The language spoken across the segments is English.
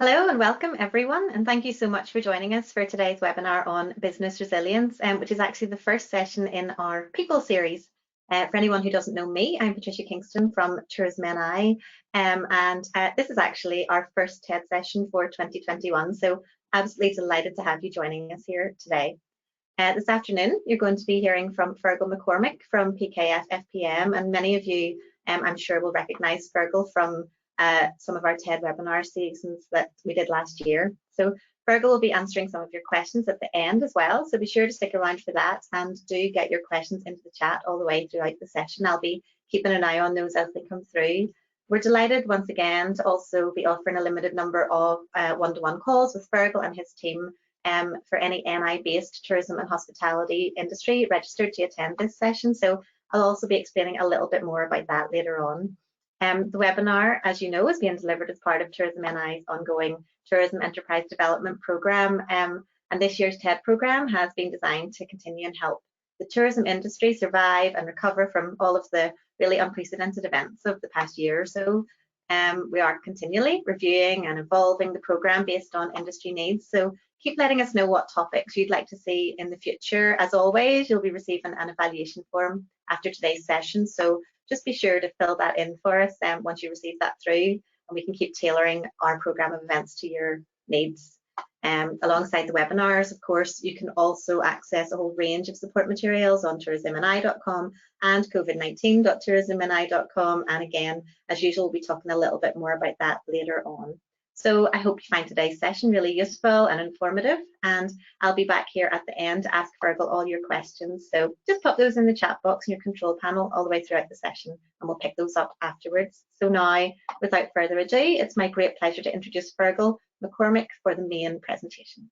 Hello and welcome everyone, and thank you so much for joining us for today's webinar on business resilience, which is actually the first session in our People series. For anyone who doesn't know me, I'm Patricia Kingston from Tourism NI, and this is actually our first TED session for 2021, so absolutely delighted to have you joining us here today. This afternoon, you're going to be hearing from Fergal McCormick from PKF FPM, and many of you, I'm sure, will recognise Fergal from some of our TED webinar seasons that we did last year. So Fergal will be answering some of your questions at the end as well, so be sure to stick around for that and do get your questions into the chat all the way throughout the session. I'll be keeping an eye on those as they come through. We're delighted once again to also be offering a limited number of one-to-one calls with Fergal and his team for any NI-based tourism and hospitality industry registered to attend this session. So I'll also be explaining a little bit more about that later on. The webinar, as you know, is being delivered as part of Tourism NI's ongoing Tourism Enterprise Development Programme, and this year's TED programme has been designed to continue and help the tourism industry survive and recover from all of the really unprecedented events of the past year or so. We are continually reviewing and evolving the programme based on industry needs, so keep letting us know what topics you'd like to see in the future. As always, you'll be receiving an evaluation form after today's session, so just be sure to fill that in for us once you receive that through, and we can keep tailoring our programme of events to your needs. Alongside the webinars, of course, you can also access a whole range of support materials on tourismni.com and covid19.tourismni.com. And again, as usual, we'll be talking a little bit more about that later on. So I hope you find today's session really useful and informative, and I'll be back here at the end to ask Fergal all your questions. So just pop those in the chat box in your control panel all the way throughout the session, and we'll pick those up afterwards. So now, without further ado, it's my great pleasure to introduce Fergal McCormick for the main presentation.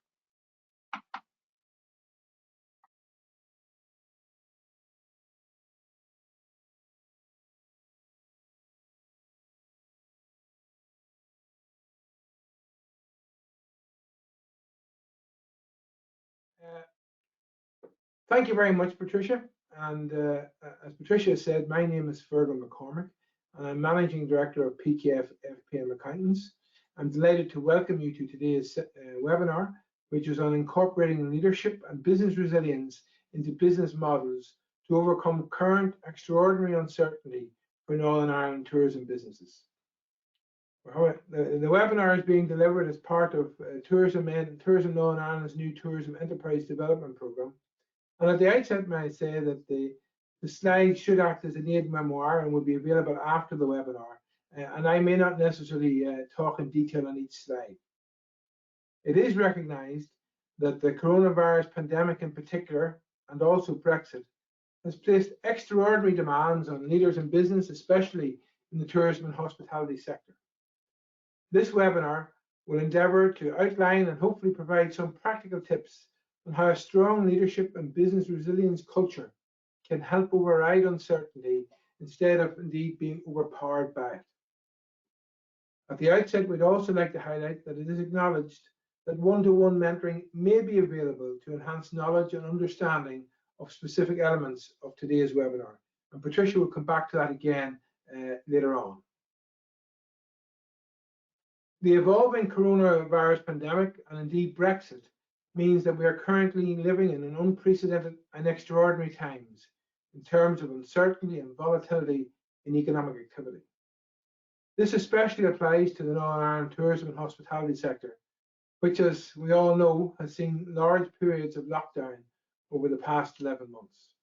Thank you very much, Patricia. And as Patricia said, my name is Fergal McCormick, and I'm Managing Director of PKF FPM Accountants. I'm delighted to welcome you to today's webinar, which is on incorporating leadership and business resilience into business models to overcome current extraordinary uncertainty for Northern Ireland tourism businesses. The webinar is being delivered as part of Tourism Northern Ireland's new Tourism Enterprise Development Programme. And at the outset, may I say that the slides should act as an aid memoir and will be available after the webinar. And I may not necessarily talk in detail on each slide. It is recognised that the coronavirus pandemic in particular, and also Brexit, has placed extraordinary demands on leaders in business, especially in the tourism and hospitality sector. This webinar will endeavour to outline and hopefully provide some practical tips on how a strong leadership and business resilience culture can help override uncertainty instead of indeed being overpowered by it. At the outset, we'd also like to highlight that it is acknowledged that one-to-one mentoring may be available to enhance knowledge and understanding of specific elements of today's webinar. And Patricia will come back to that again later on. The evolving coronavirus pandemic and indeed Brexit means that we are currently living in an unprecedented and extraordinary times in terms of uncertainty and volatility in economic activity. This especially applies to the Northern Ireland tourism and hospitality sector, which, as we all know, has seen large periods of lockdown over the past 11 months.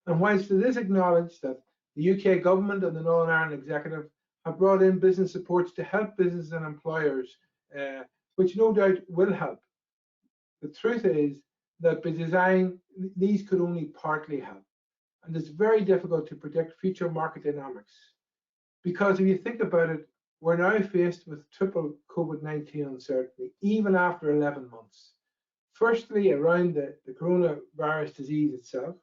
And whilst it is acknowledged that the UK government and the Northern Ireland Executive have brought in business supports to help businesses and employers, which no doubt will help, the truth is that by design, these could only partly help. And it's very difficult to predict future market dynamics. Because if you think about it, we're now faced with triple COVID-19 uncertainty, even after 11 months. Firstly, around the coronavirus disease itself.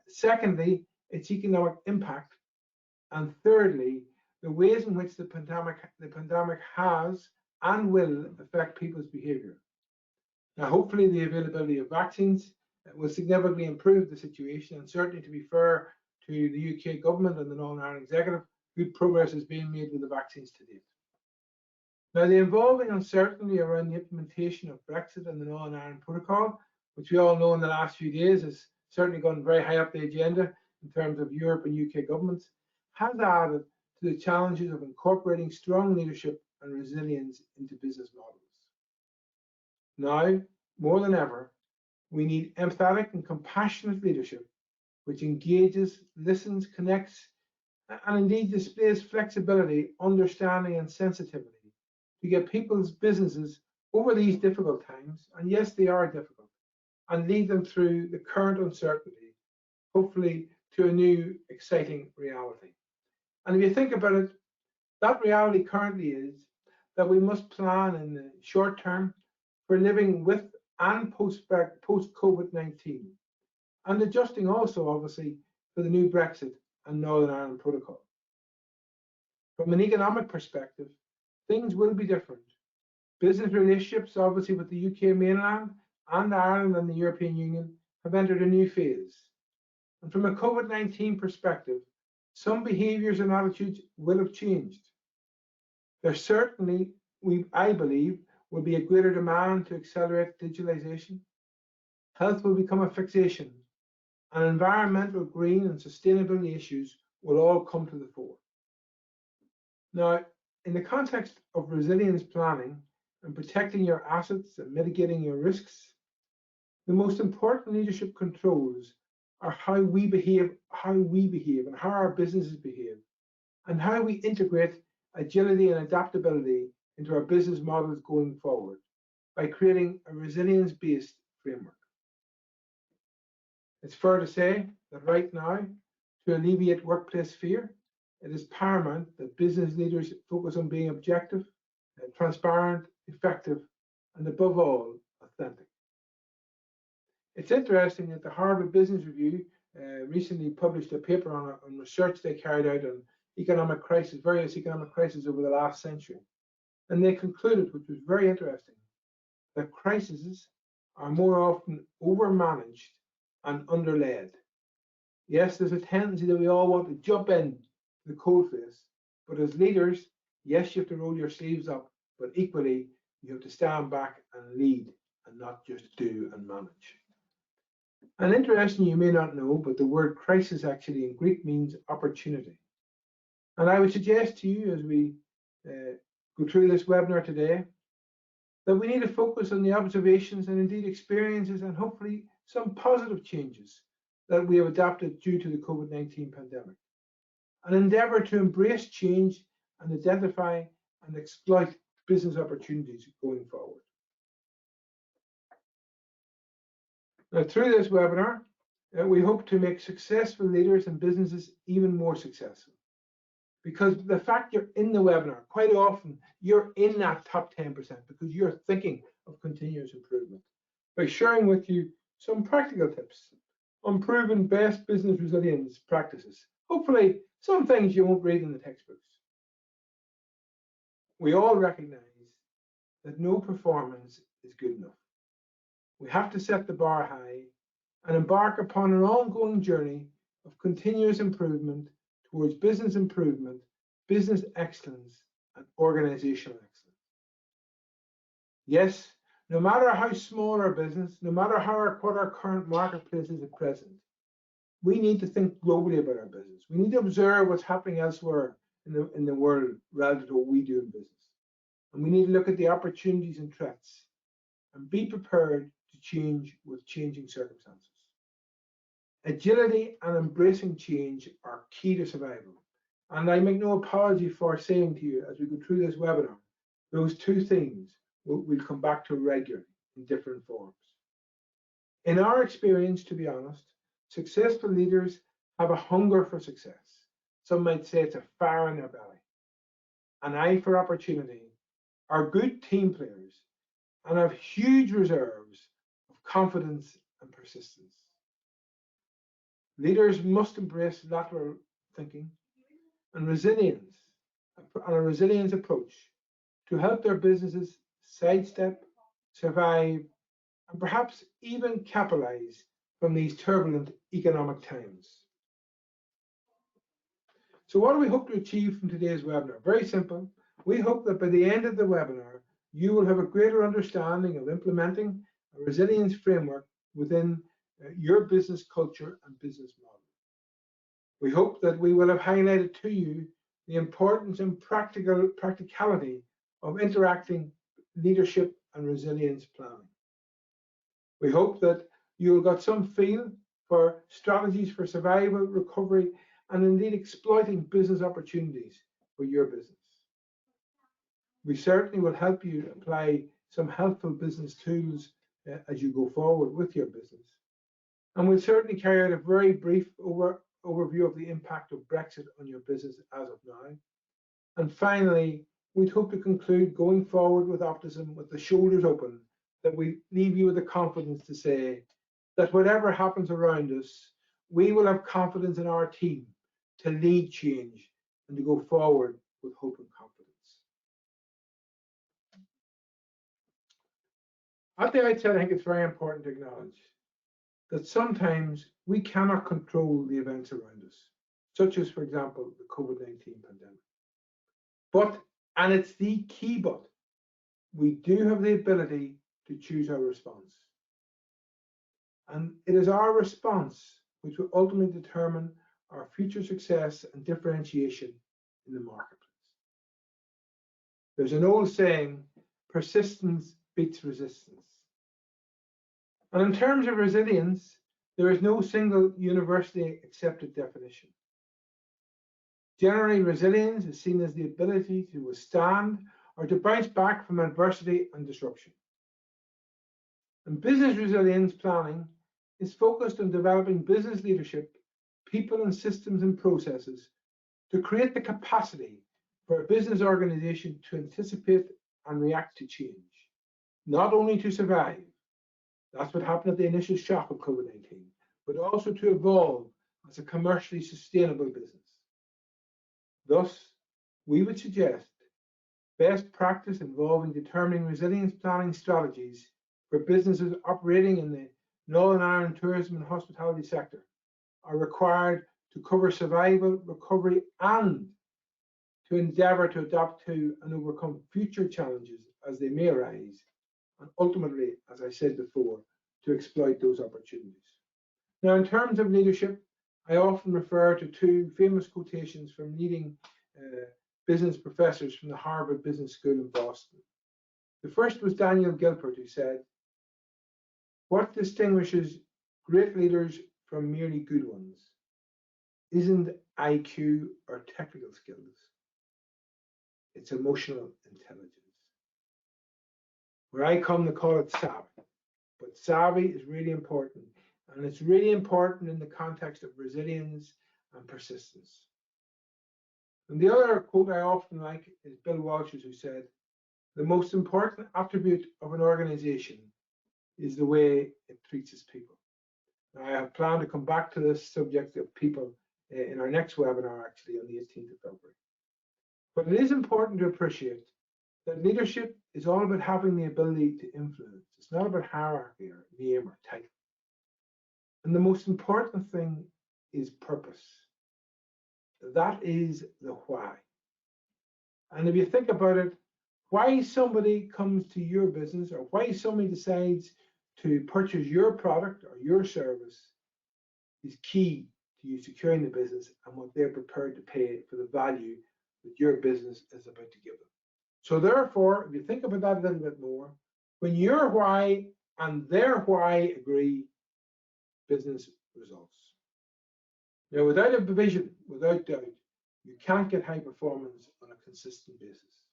Secondly, its economic impact. And thirdly, the ways in which the pandemic has and will affect people's behaviour. Now, hopefully the availability of vaccines will significantly improve the situation, and certainly, to be fair to the UK government and the Northern Ireland Executive, good progress is being made with the vaccines to date. Now, the evolving uncertainty around the implementation of Brexit and the Northern Ireland Protocol, which we all know in the last few days has certainly gone very high up the agenda in terms of Europe and UK governments, has added to the challenges of incorporating strong leadership and resilience into business models. Now, more than ever, we need empathetic and compassionate leadership which engages, listens, connects, and indeed displays flexibility, understanding, and sensitivity to get people's businesses over these difficult times, and yes, they are difficult, and lead them through the current uncertainty, hopefully to a new, exciting reality. And if you think about it, that reality currently is that we must plan in the short term for living with and post-COVID-19, and adjusting also, obviously, for the new Brexit and Northern Ireland Protocol. From an economic perspective, things will be different. Business relationships, obviously, with the UK mainland and Ireland and the European Union have entered a new phase. And from a COVID-19 perspective, some behaviours and attitudes will have changed. There certainly, I believe, will be a greater demand to accelerate digitalisation. Health will become a fixation, and environmental, green, and sustainability issues will all come to the fore. Now, in the context of resilience planning and protecting your assets and mitigating your risks, the most important leadership controls are how we behave and how our businesses behave, and how we integrate agility and adaptability into our business models going forward by creating a resilience-based framework. It's fair to say that right now, to alleviate workplace fear, it is paramount that business leaders focus on being objective, transparent, effective, and above all, authentic. It's interesting that the Harvard Business Review recently published a paper on research they carried out on economic crisis, various economic crises over the last century. And they concluded, which was very interesting, that crises are more often overmanaged and underled. Yes, there's a tendency that we all want to jump in the coalface, but as leaders, yes, you have to roll your sleeves up, but equally, you have to stand back and lead and not just do and manage. And interesting, you may not know, but the word crisis actually in Greek means opportunity. And I would suggest to you as we go through this webinar today, that we need to focus on the observations and indeed experiences and hopefully some positive changes that we have adapted due to the COVID-19 pandemic. An endeavour to embrace change and identify and exploit business opportunities going forward. Now, through this webinar, we hope to make successful leaders and businesses even more successful. Because the fact you're in the webinar, quite often you're in that top 10% because you're thinking of continuous improvement. By sharing with you some practical tips on proven best business resilience practices. Hopefully, some things you won't read in the textbooks. We all recognize that no performance is good enough. We have to set the bar high and embark upon an ongoing journey of continuous improvement towards business improvement, business excellence, and organizational excellence. Yes, no matter how small our business, no matter what our current marketplace is at present, we need to think globally about our business. We need to observe what's happening elsewhere in the world relative to what we do in business. And we need to look at the opportunities and threats and be prepared to change with changing circumstances. Agility and embracing change are key to survival. And I make no apology for saying to you as we go through this webinar, those two things we'll come back to regularly in different forms. In our experience, to be honest, successful leaders have a hunger for success. Some might say it's a fire in their belly, an eye for opportunity, are good team players, and have huge reserves of confidence and persistence. Leaders must embrace lateral thinking and resilience, and a resilience approach to help their businesses sidestep, survive, and perhaps even capitalize from these turbulent economic times. So what do we hope to achieve from today's webinar? Very simple. We hope that by the end of the webinar, you will have a greater understanding of implementing a resilience framework within your business culture and business model. We hope that we will have highlighted to you the importance and practicality of interacting leadership and resilience planning. We hope that you will got some feel for strategies for survival, recovery, and indeed exploiting business opportunities for your business. We certainly will help you apply some helpful business tools as you go forward with your business. And we'll certainly carry out a very brief overview of the impact of Brexit on your business as of now. And finally, we'd hope to conclude going forward with optimism, with the shoulders open, that we leave you with the confidence to say that whatever happens around us, we will have confidence in our team to lead change and to go forward with hope and confidence. At the outset, I think it's very important to acknowledge that sometimes we cannot control the events around us, such as, for example, the COVID-19 pandemic. But, and it's the key but, we do have the ability to choose our response. And it is our response which will ultimately determine our future success and differentiation in the marketplace. There's an old saying, persistence beats resistance. And in terms of resilience, there is no single universally accepted definition. Generally, resilience is seen as the ability to withstand or to bounce back from adversity and disruption. And business resilience planning is focused on developing business leadership, people and systems and processes to create the capacity for a business organization to anticipate and react to change, not only to survive. That's what happened at the initial shock of COVID-19, but also to evolve as a commercially sustainable business. Thus, we would suggest best practice involving determining resilience planning strategies for businesses operating in the Northern Ireland tourism and hospitality sector are required to cover survival, recovery, and to endeavour to adapt to and overcome future challenges as they may arise, and ultimately, as I said before, to exploit those opportunities. Now, in terms of leadership, I often refer to two famous quotations from leading business professors from the Harvard Business School in Boston. The first was Daniel Gilbert, who said, "What distinguishes great leaders from merely good ones isn't IQ or technical skills, it's emotional intelligence." Where I come to call it savvy, but savvy is really important, and it's really important in the context of resilience and persistence. And the other quote I often like is Bill Walsh's, who said, "The most important attribute of an organization is the way it treats its people." Now, I have planned to come back to this subject of people in our next webinar, actually, on the 18th of February. But it is important to appreciate that leadership is all about having the ability to influence. It's not about hierarchy or name or title. And the most important thing is purpose. That is the why. And if you think about it, why somebody comes to your business or why somebody decides to purchase your product or your service is key to you securing the business and what they're prepared to pay for the value that your business is about to give them. So therefore, if you think about that a little bit more, when your why and their why agree, business results. Now, without a vision, without doubt, you can't get high performance on a consistent basis.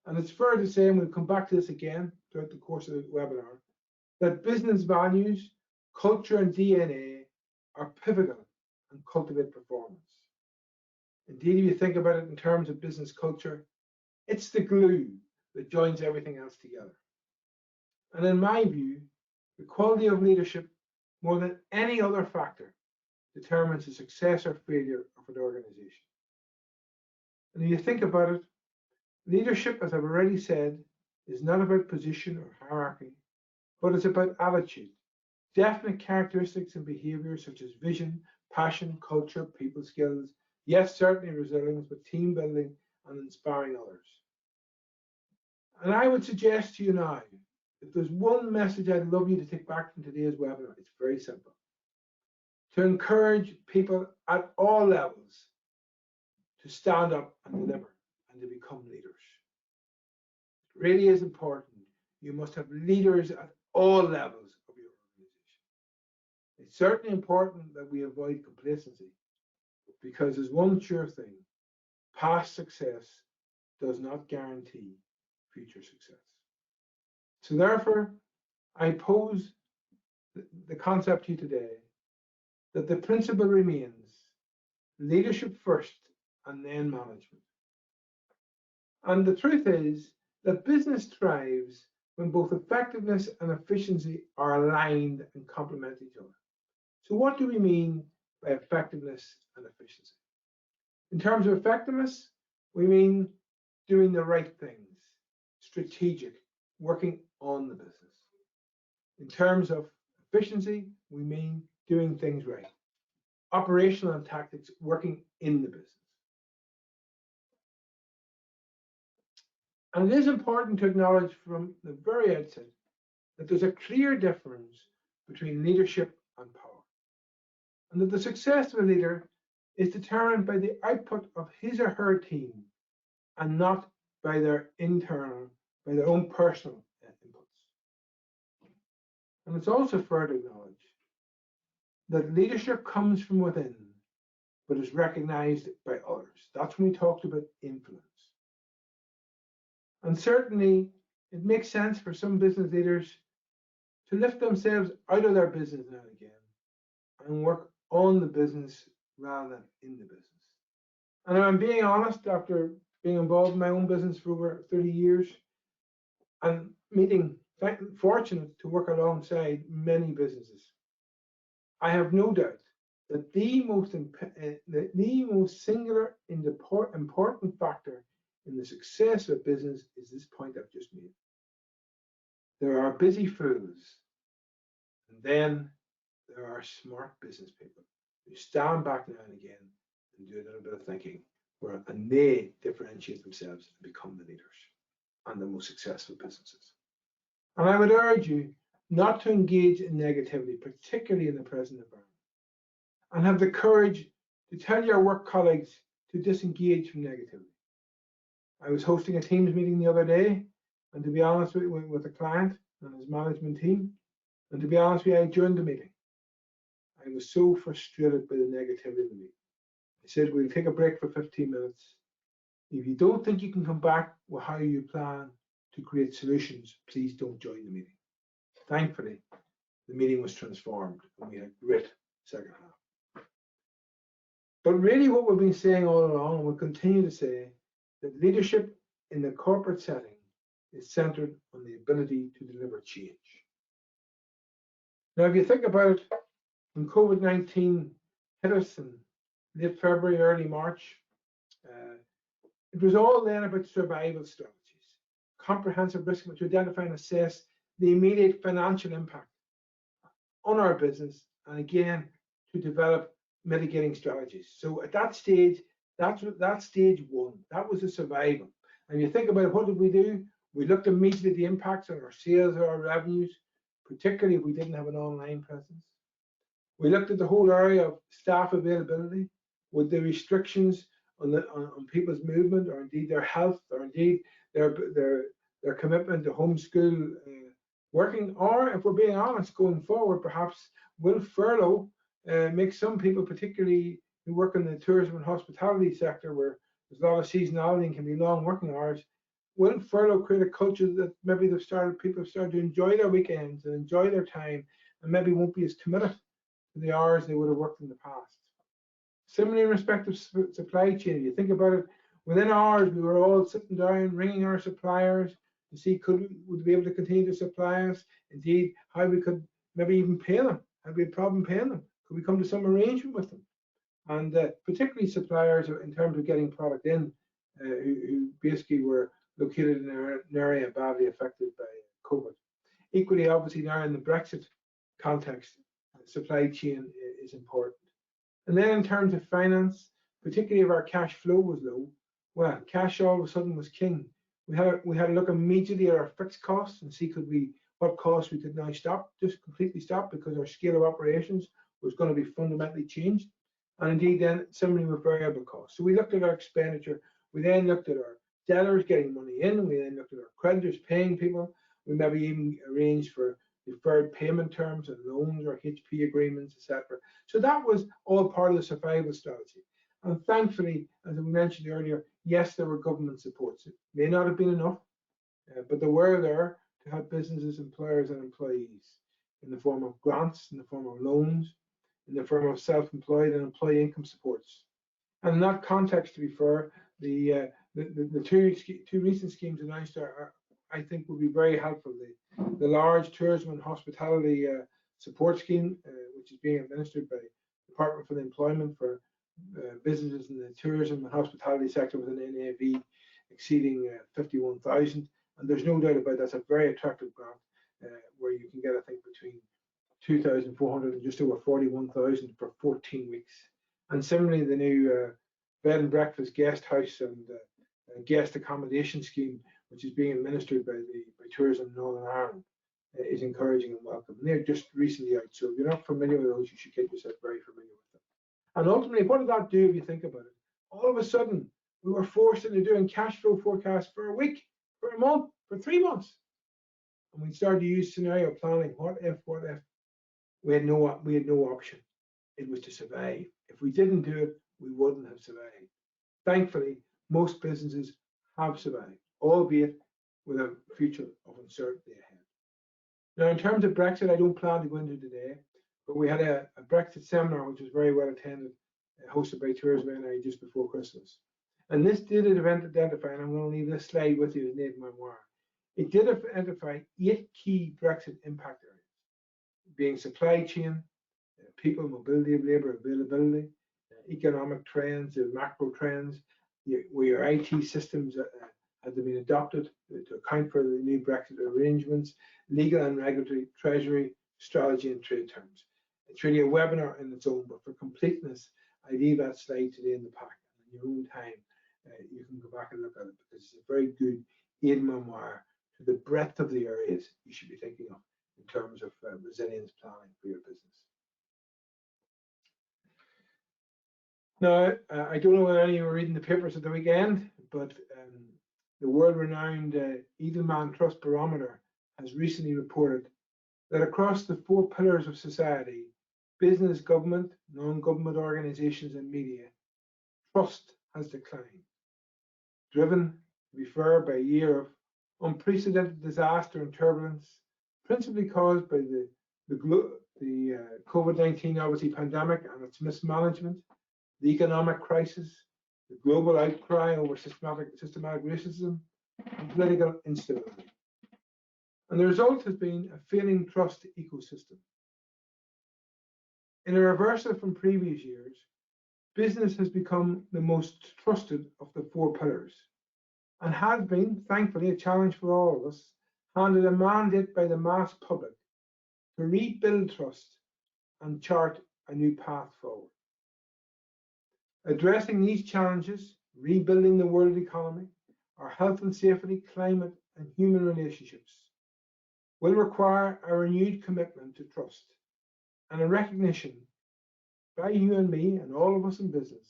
And it's fair to say, and we'll come back to this again throughout the course of the webinar, that business values, culture, and DNA are pivotal and cultivate performance. Indeed, if you think about it in terms of business culture, it's the glue that joins everything else together. And in my view, the quality of leadership, more than any other factor, determines the success or failure of an organization. And if you think about it, leadership, as I've already said, is not about position or hierarchy, but it's about attitude, definite characteristics and behaviors such as vision, passion, culture, people skills, yes, certainly resilience, but team building and inspiring others. And I would suggest to you now, if there's one message I'd love you to take back from today's webinar, it's very simple. To encourage people at all levels to stand up and deliver and to become leaders. It really is important. You must have leaders at all levels of your organization. It's certainly important that we avoid complacency, because there's one sure thing: past success does not guarantee future success. So therefore, I pose the concept to you today that the principle remains leadership first and then management. And the truth is that business thrives when both effectiveness and efficiency are aligned and complement each other. So what do we mean by effectiveness and efficiency? In terms of effectiveness, we mean doing the right things, strategic, working on the business. In terms of efficiency, we mean doing things right, operational and tactics, working in the business. And it is important to acknowledge from the very outset that there's a clear difference between leadership and power, and that the success of a leader is determined by the output of his or her team and not by their own personal inputs. And it's also fair to acknowledge that leadership comes from within, but is recognized by others. That's when we talked about influence. And certainly, it makes sense for some business leaders to lift themselves out of their business now and again and work on the business rather than in the business. And I'm being honest, after being involved in my own business for over 30 years and fortunate to work alongside many businesses, I have no doubt that the most singular and important factor in the success of a business is this point I've just made. There are busy fools, and then there are smart business people who stand back now and again and do a little bit of thinking, and they differentiate themselves and become the leaders and the most successful businesses. And I would urge you not to engage in negativity, particularly in the present environment, and have the courage to tell your work colleagues to disengage from negativity. I was hosting a Teams meeting the other day, and to be honest with a client and his management team, and to be honest with you, I joined the meeting. I was so frustrated by the negativity of the meeting. I said, we'll take a break for 15 minutes. If you don't think you can come back with how you plan to create solutions, please don't join the meeting. Thankfully, the meeting was transformed and we had a great second half. But really what we've been saying all along, and we'll continue to say, that leadership in the corporate setting is centered on the ability to deliver change. Now, if you think about it, when COVID-19 hit us in late February, early March, it was all then about survival strategies, comprehensive risk to identify and assess the immediate financial impact on our business, and again, to develop mitigating strategies. So at that stage, that's stage one. That was the survival. And you think about what did we do? We looked immediately at the impacts on our sales or our revenues, particularly if we didn't have an online presence. We looked at the whole area of staff availability, with the restrictions on people's movement, or indeed their health, or indeed their commitment to homeschool working, or if we're being honest, going forward, perhaps will furlough make some people, particularly who work in the tourism and hospitality sector, where there's a lot of seasonality and can be long working hours, will furlough create a culture that maybe people have started to enjoy their weekends and enjoy their time, and maybe won't be as committed to the hours they would have worked in the past. Similarly, in respect of supply chain, you think about it, within hours we were all sitting down, ringing our suppliers to see would we be able to continue to supply us, indeed how we could maybe even pay them. Had we a problem paying them? Could we come to some arrangement with them? And particularly suppliers in terms of getting product in, who basically were located in an area badly affected by COVID. Equally, obviously now in the Brexit context, supply chain is important. And then in terms of finance, particularly if our cash flow was low, well, cash all of a sudden was king. We had to look immediately at our fixed costs and see what costs we could now just completely stop, because our scale of operations was going to be fundamentally changed. And indeed, then similarly with variable costs. So we looked at our expenditure. We then looked at our debtors getting money in. We then looked at our creditors paying people. We maybe even arranged for deferred payment terms and loans or HP agreements, etc. So that was all part of the survival strategy. And thankfully, as we mentioned earlier, yes, there were government supports. It may not have been enough, but they were there to help businesses, employers, and employees in the form of grants, in the form of loans, in the form of self-employed and employee income supports. And in that context, to be fair, the two recent schemes announced I think, will be very helpful. The large tourism and hospitality support scheme, which is being administered by the Department for Employment for businesses in the tourism and hospitality sector with an NAV exceeding 51,000. And there's no doubt about that's a very attractive grant where you can get, I think, between 2,400 and just over 41,000 for 14 weeks. And similarly, the new bed and breakfast guest house and guest accommodation scheme, which is being administered by Tourism in Northern Ireland, is encouraging and welcome. And they're just recently out, so if you're not familiar with those, you should get yourself very familiar with them. And ultimately, what did that do if you think about it? All of a sudden, we were forced into doing cash flow forecasts for a week, for a month, for 3 months. And we started to use scenario planning. What if? We had no option. It was to survive. If we didn't do it, we wouldn't have survived. Thankfully, most businesses have survived, albeit with a future of uncertainty ahead. Now, in terms of Brexit, I don't plan to go into today, but we had a Brexit seminar, which was very well attended, hosted by Tourism NI just before Christmas. And this did identify, and I'm going to leave this slide with you as an aid memoir. It did identify 8 key Brexit impact areas, being supply chain, people, mobility of labour, availability, economic trends, macro trends, where your IT systems had been adopted to account for the new Brexit arrangements, legal and regulatory, treasury, strategy, and trade terms. It's really a webinar in its own, but for completeness, I leave that slide today in the pack. In your own time, you can go back and look at it, because it's a very good aid memoir to the breadth of the areas you should be thinking of in terms of resilience planning for your business. Now, I don't know whether any of you were reading the papers at the weekend, but the world-renowned Edelman Trust Barometer has recently reported that across the 4 pillars of society, business, government, non-government organizations, and media, trust has declined, driven, to be fair, by a year of unprecedented disaster and turbulence, principally caused by the COVID-19 obviously pandemic and its mismanagement, the economic crisis, the global outcry over systematic racism, and political instability. And the result has been a failing trust ecosystem. In a reversal from previous years, business has become the most trusted of the 4 pillars, and has been, thankfully, a challenge for all of us, handed a mandate by the mass public to rebuild trust and chart a new path forward. Addressing these challenges, rebuilding the world economy, our health and safety, climate, and human relationships will require a renewed commitment to trust and a recognition by you and me and all of us in business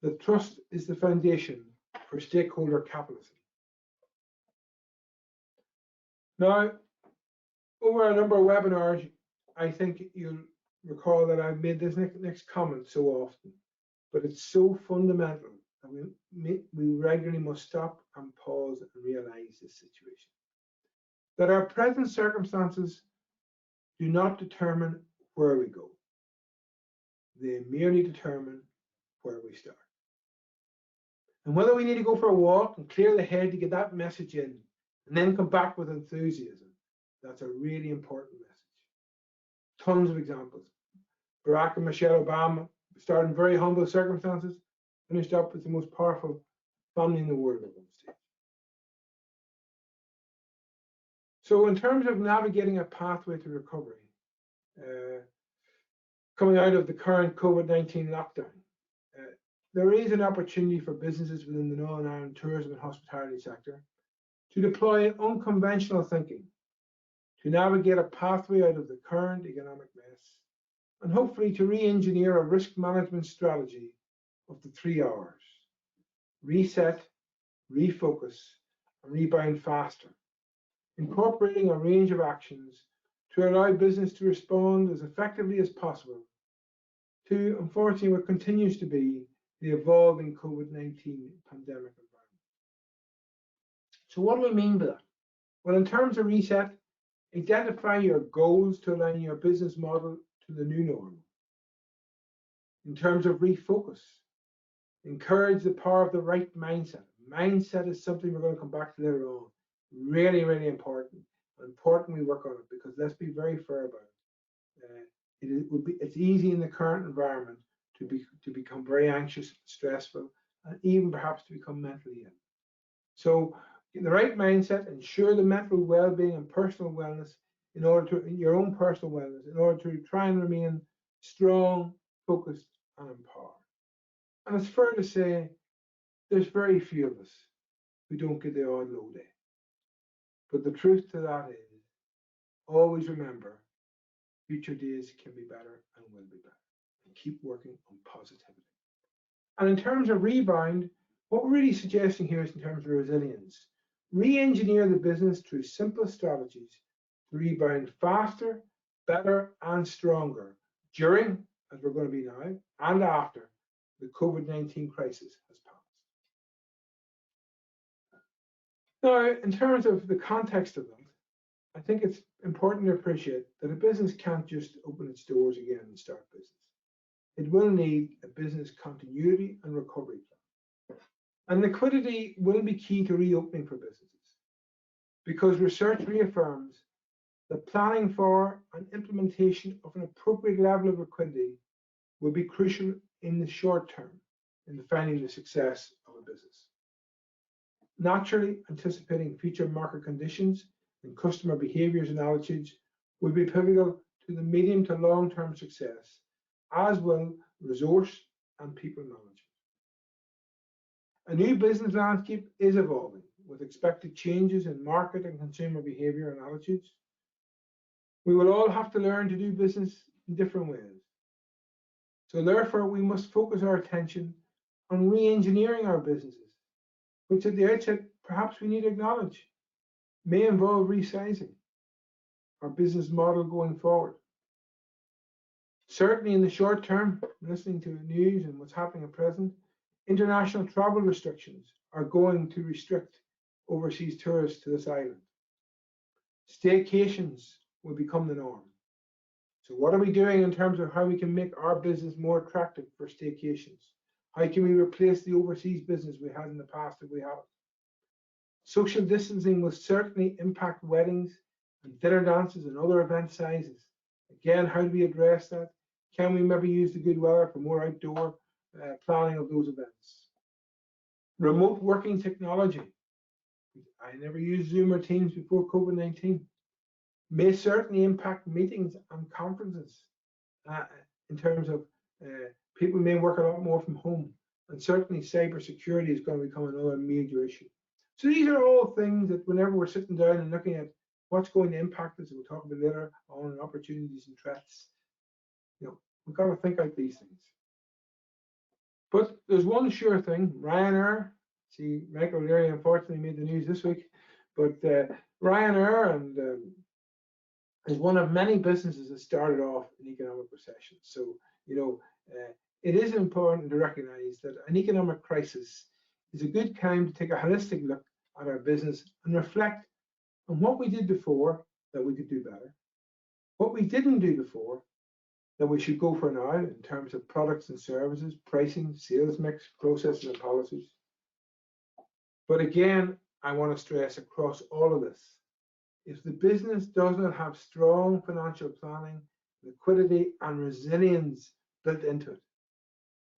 that trust is the foundation for stakeholder capitalism. Now, over a number of webinars, I think you'll recall that I've made this next comment so often, but it's so fundamental that we regularly must stop and pause and realize this situation. That our present circumstances do not determine where we go. They merely determine where we start. And whether we need to go for a walk and clear the head to get that message in, and then come back with enthusiasm, that's a really important message. Tons of examples. Barack and Michelle Obama started in very humble circumstances, finished up with the most powerful family in the world at one stage. So in terms of navigating a pathway to recovery, coming out of the current COVID-19 lockdown, there is an opportunity for businesses within the Northern Ireland tourism and hospitality sector to deploy unconventional thinking, to navigate a pathway out of the current economic mess, and hopefully to re-engineer a risk management strategy of the 3 R's: reset, refocus, and rebound faster, incorporating a range of actions to allow business to respond as effectively as possible to, unfortunately, what continues to be the evolving COVID-19 pandemic environment. So what do we mean by that? Well, in terms of reset, identify your goals to align your business model to the new normal. In terms of refocus, encourage the power of the right mindset. Mindset is something we're going to come back to later on. Really, really important. Important we work on it, because let's be very fair about it. It's easy in the current environment to become very anxious, stressful, and even perhaps to become mentally ill. So the right mindset, ensure the mental well-being and personal wellness your own personal wellness, in order to try and remain strong, focused, and empowered. And it's fair to say there's very few of us who don't get the odd low day. But the truth to that is, always remember, future days can be better and will be better. And keep working on positivity. And in terms of rebound, what we're really suggesting here is in terms of resilience. Re-engineer the business through simple strategies to rebound faster, better, and stronger during, as we're going to be now, and after the COVID-19 crisis has passed. Now, in terms of the context of that, I think it's important to appreciate that a business can't just open its doors again and start business. It will need a business continuity and recovery plan. And liquidity will be key to reopening for businesses, because research reaffirms that planning for and implementation of an appropriate level of liquidity will be crucial in the short term in defining the success of a business. Naturally, anticipating future market conditions and customer behaviors and attitudes will be pivotal to the medium to long-term success, as will resource and people management. A new business landscape is evolving, with expected changes in market and consumer behavior and attitudes. We will all have to learn to do business in different ways. So therefore, we must focus our attention on re-engineering our businesses, which at the outset, perhaps we need to acknowledge, may involve resizing our business model going forward. Certainly in the short term, listening to the news and what's happening at present, international travel restrictions are going to restrict overseas tourists to this island. Staycations will become the norm. So what are we doing in terms of how we can make our business more attractive for staycations? How can we replace the overseas business we had in the past if we have it? Social distancing will certainly impact weddings and dinner dances and other event sizes. Again, how do we address that? Can we maybe use the good weather for more outdoor planning of those events? Remote working technology. I never used Zoom or Teams before COVID-19. May certainly impact meetings and conferences in terms of people may work a lot more from home, and certainly cybersecurity is going to become another major issue. So these are all things that whenever we're sitting down and looking at what's going to impact us, we'll talk about later on opportunities and threats, we've got to think out these things. But there's one sure thing, Ryanair. See, Michael Leary unfortunately made the news this week, but Ryanair is one of many businesses that started off in economic recession. So, it is important to recognize that an economic crisis is a good time to take a holistic look at our business and reflect on what we did before that we could do better, what we didn't do before that we should go for now in terms of products and services, pricing, sales mix, processes, and policies. But again, I want to stress across all of this, if the business does not have strong financial planning, liquidity, and resilience built into it,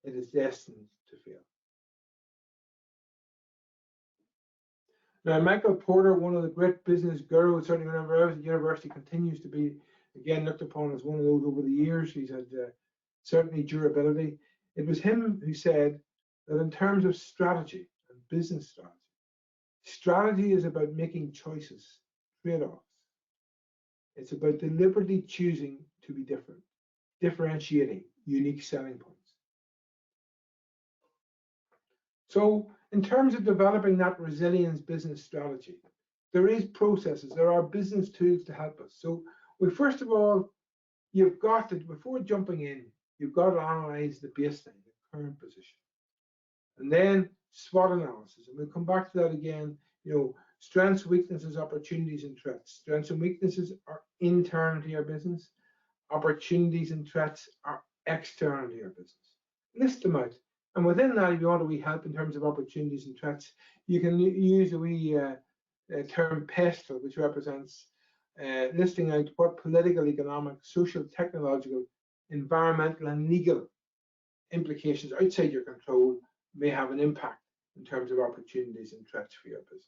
it is destined to fail. Now, Michael Porter, one of the great business gurus, certainly whenever I was at university, continues to be, again, looked upon as one of those over the years. He's had certainly durability. It was him who said that in terms of strategy and business strategy, Strategy is about making choices, trade-offs. It's about deliberately choosing to be different, differentiating unique selling points. So in terms of developing that resilience business strategy, there is processes, there are business tools to help us. So first of all, you've got to, before jumping in, you've got to analyze the baseline, the current position. And then SWOT analysis. And we'll come back to that again. Strengths, weaknesses, opportunities, and threats. Strengths and weaknesses are internal to your business. Opportunities and threats are external to your business. List them out. And within that, if you want a wee help in terms of opportunities and threats, you can use a wee term PESTLE, which represents listing out what political, economic, social, technological, environmental, and legal implications outside your control may have an impact in terms of opportunities and threats for your business.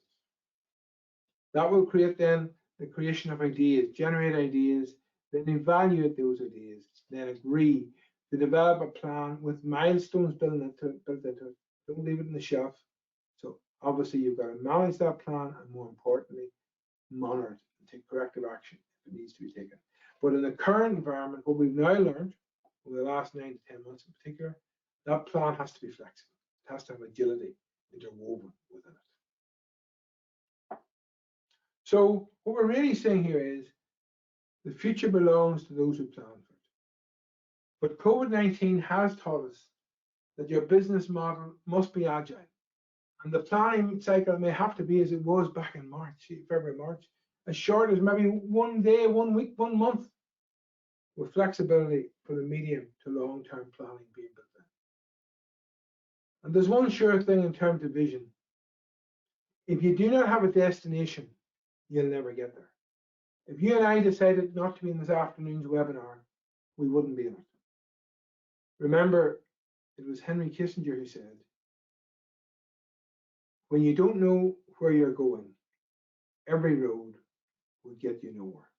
That will create then the creation of ideas, generate ideas, then evaluate those ideas, then agree to develop a plan with milestones built into it. Don't leave it on the shelf. So obviously you've got to manage that plan and, more importantly, monitor it and take corrective action if it needs to be taken. But in the current environment, what we've now learned over the last 9 to 10 months in particular, that plan has to be flexible. It has to have agility interwoven within it. So what we're really saying here is the future belongs to those who plan for it. But COVID-19 has taught us that your business model must be agile. And the planning cycle may have to be as it was back in February, March, as short as maybe 1 day, 1 week, 1 month, with flexibility for the medium to long-term planning being built in. And there's one sure thing in terms of vision. If you do not have a destination, you'll never get there. If you and I decided not to be in this afternoon's webinar, we wouldn't be in it. Remember, it was Henry Kissinger who said, when you don't know where you're going, every road will get you nowhere.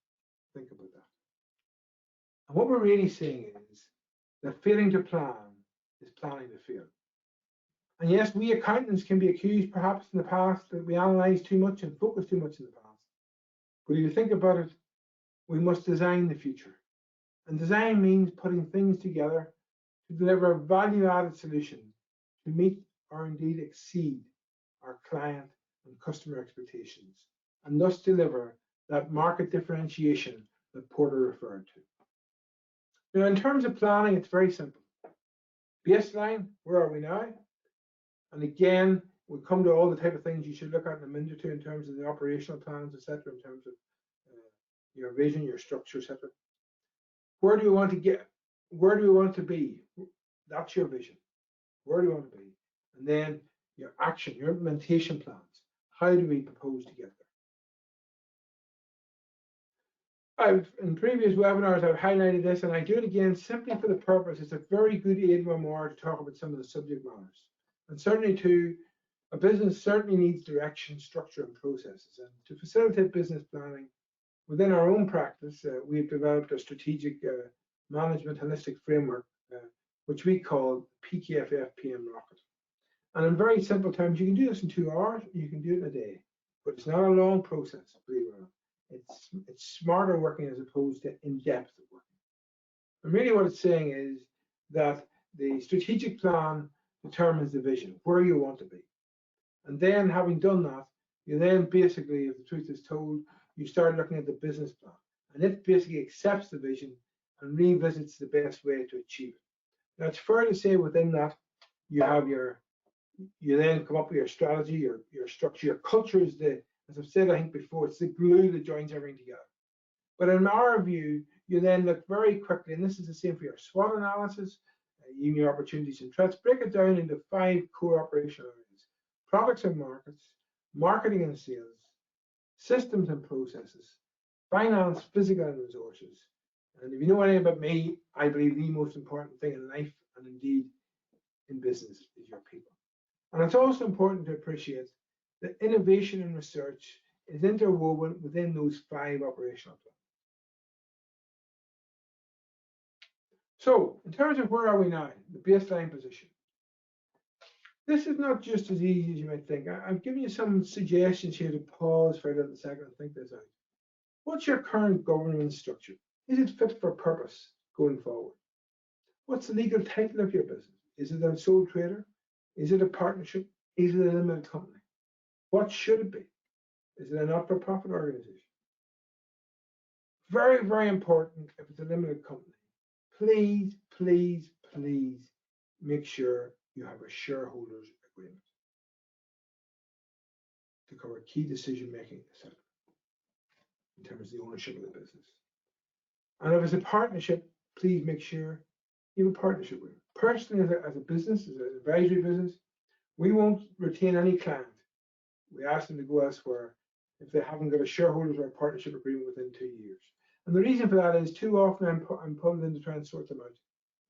Think about that. And what we're really saying is that failing to plan is planning to fail. And yes, we accountants can be accused perhaps in the past that we analyze too much and focus too much in the past. But if you think about it, we must design the future. And design means putting things together to deliver a value-added solution to meet or indeed exceed our client and customer expectations, and thus deliver that market differentiation that Porter referred to. Now, in terms of planning, it's very simple. Baseline, where are we now? And again, we'll come to all the type of things you should look at in a minute or two in terms of the operational plans, etc., in terms of your vision, your structure, etc. Where do we want to get? Where do we want to be? That's your vision. Where do you want to be? And then your action, your implementation plans. How do we propose to get there? In previous webinars, I've highlighted this, and I do it again simply for the purpose. It's a very good aid memoir to talk about some of the subject matters. And certainly too, a business certainly needs direction, structure, and processes. And to facilitate business planning, within our own practice, we've developed a strategic management holistic framework, which we call PKFF PM Rocket. And in very simple terms, you can do this in 2 hours, you can do it in a day, but it's not a long process, believe it or not. It's smarter working as opposed to in-depth working. And really what it's saying is that the strategic plan determines the vision, where you want to be. And then having done that, you then basically, if the truth is told, you start looking at the business plan. And it basically accepts the vision and revisits the best way to achieve it. Now, it's fair to say within that, you then come up with your strategy, your structure, your culture is as I've said, I think before, it's the glue that joins everything together. But in our view, you then look very quickly, and this is the same for your SWOT analysis, even your opportunities and threats, break it down into 5 core operational areas: products and markets, marketing and sales, systems and processes, finance, physical and resources. And if you know anything about me, I believe the most important thing in life, and indeed in business, is your people. And it's also important to appreciate that innovation and research is interwoven within those 5 operational plans. So, in terms of where are we now, the baseline position. This is not just as easy as you might think. I've given you some suggestions here to pause for a little second and think this out. What's your current governance structure? Is it fit for purpose going forward? What's the legal title of your business? Is it a sole trader? Is it a partnership? Is it a limited company? What should it be? Is it a not-for-profit organization? Very, very important if it's a limited company. Please, please, please make sure you have a shareholders agreement to cover key decision-making in terms of the ownership of the business. And if it's a partnership, please make sure you have a partnership agreement. Personally, as a business, as an advisory business, we won't retain any client. We ask them to go elsewhere if they haven't got a shareholders or a partnership agreement within 2 years. And the reason for that is too often I'm pulled in to try and sort them out.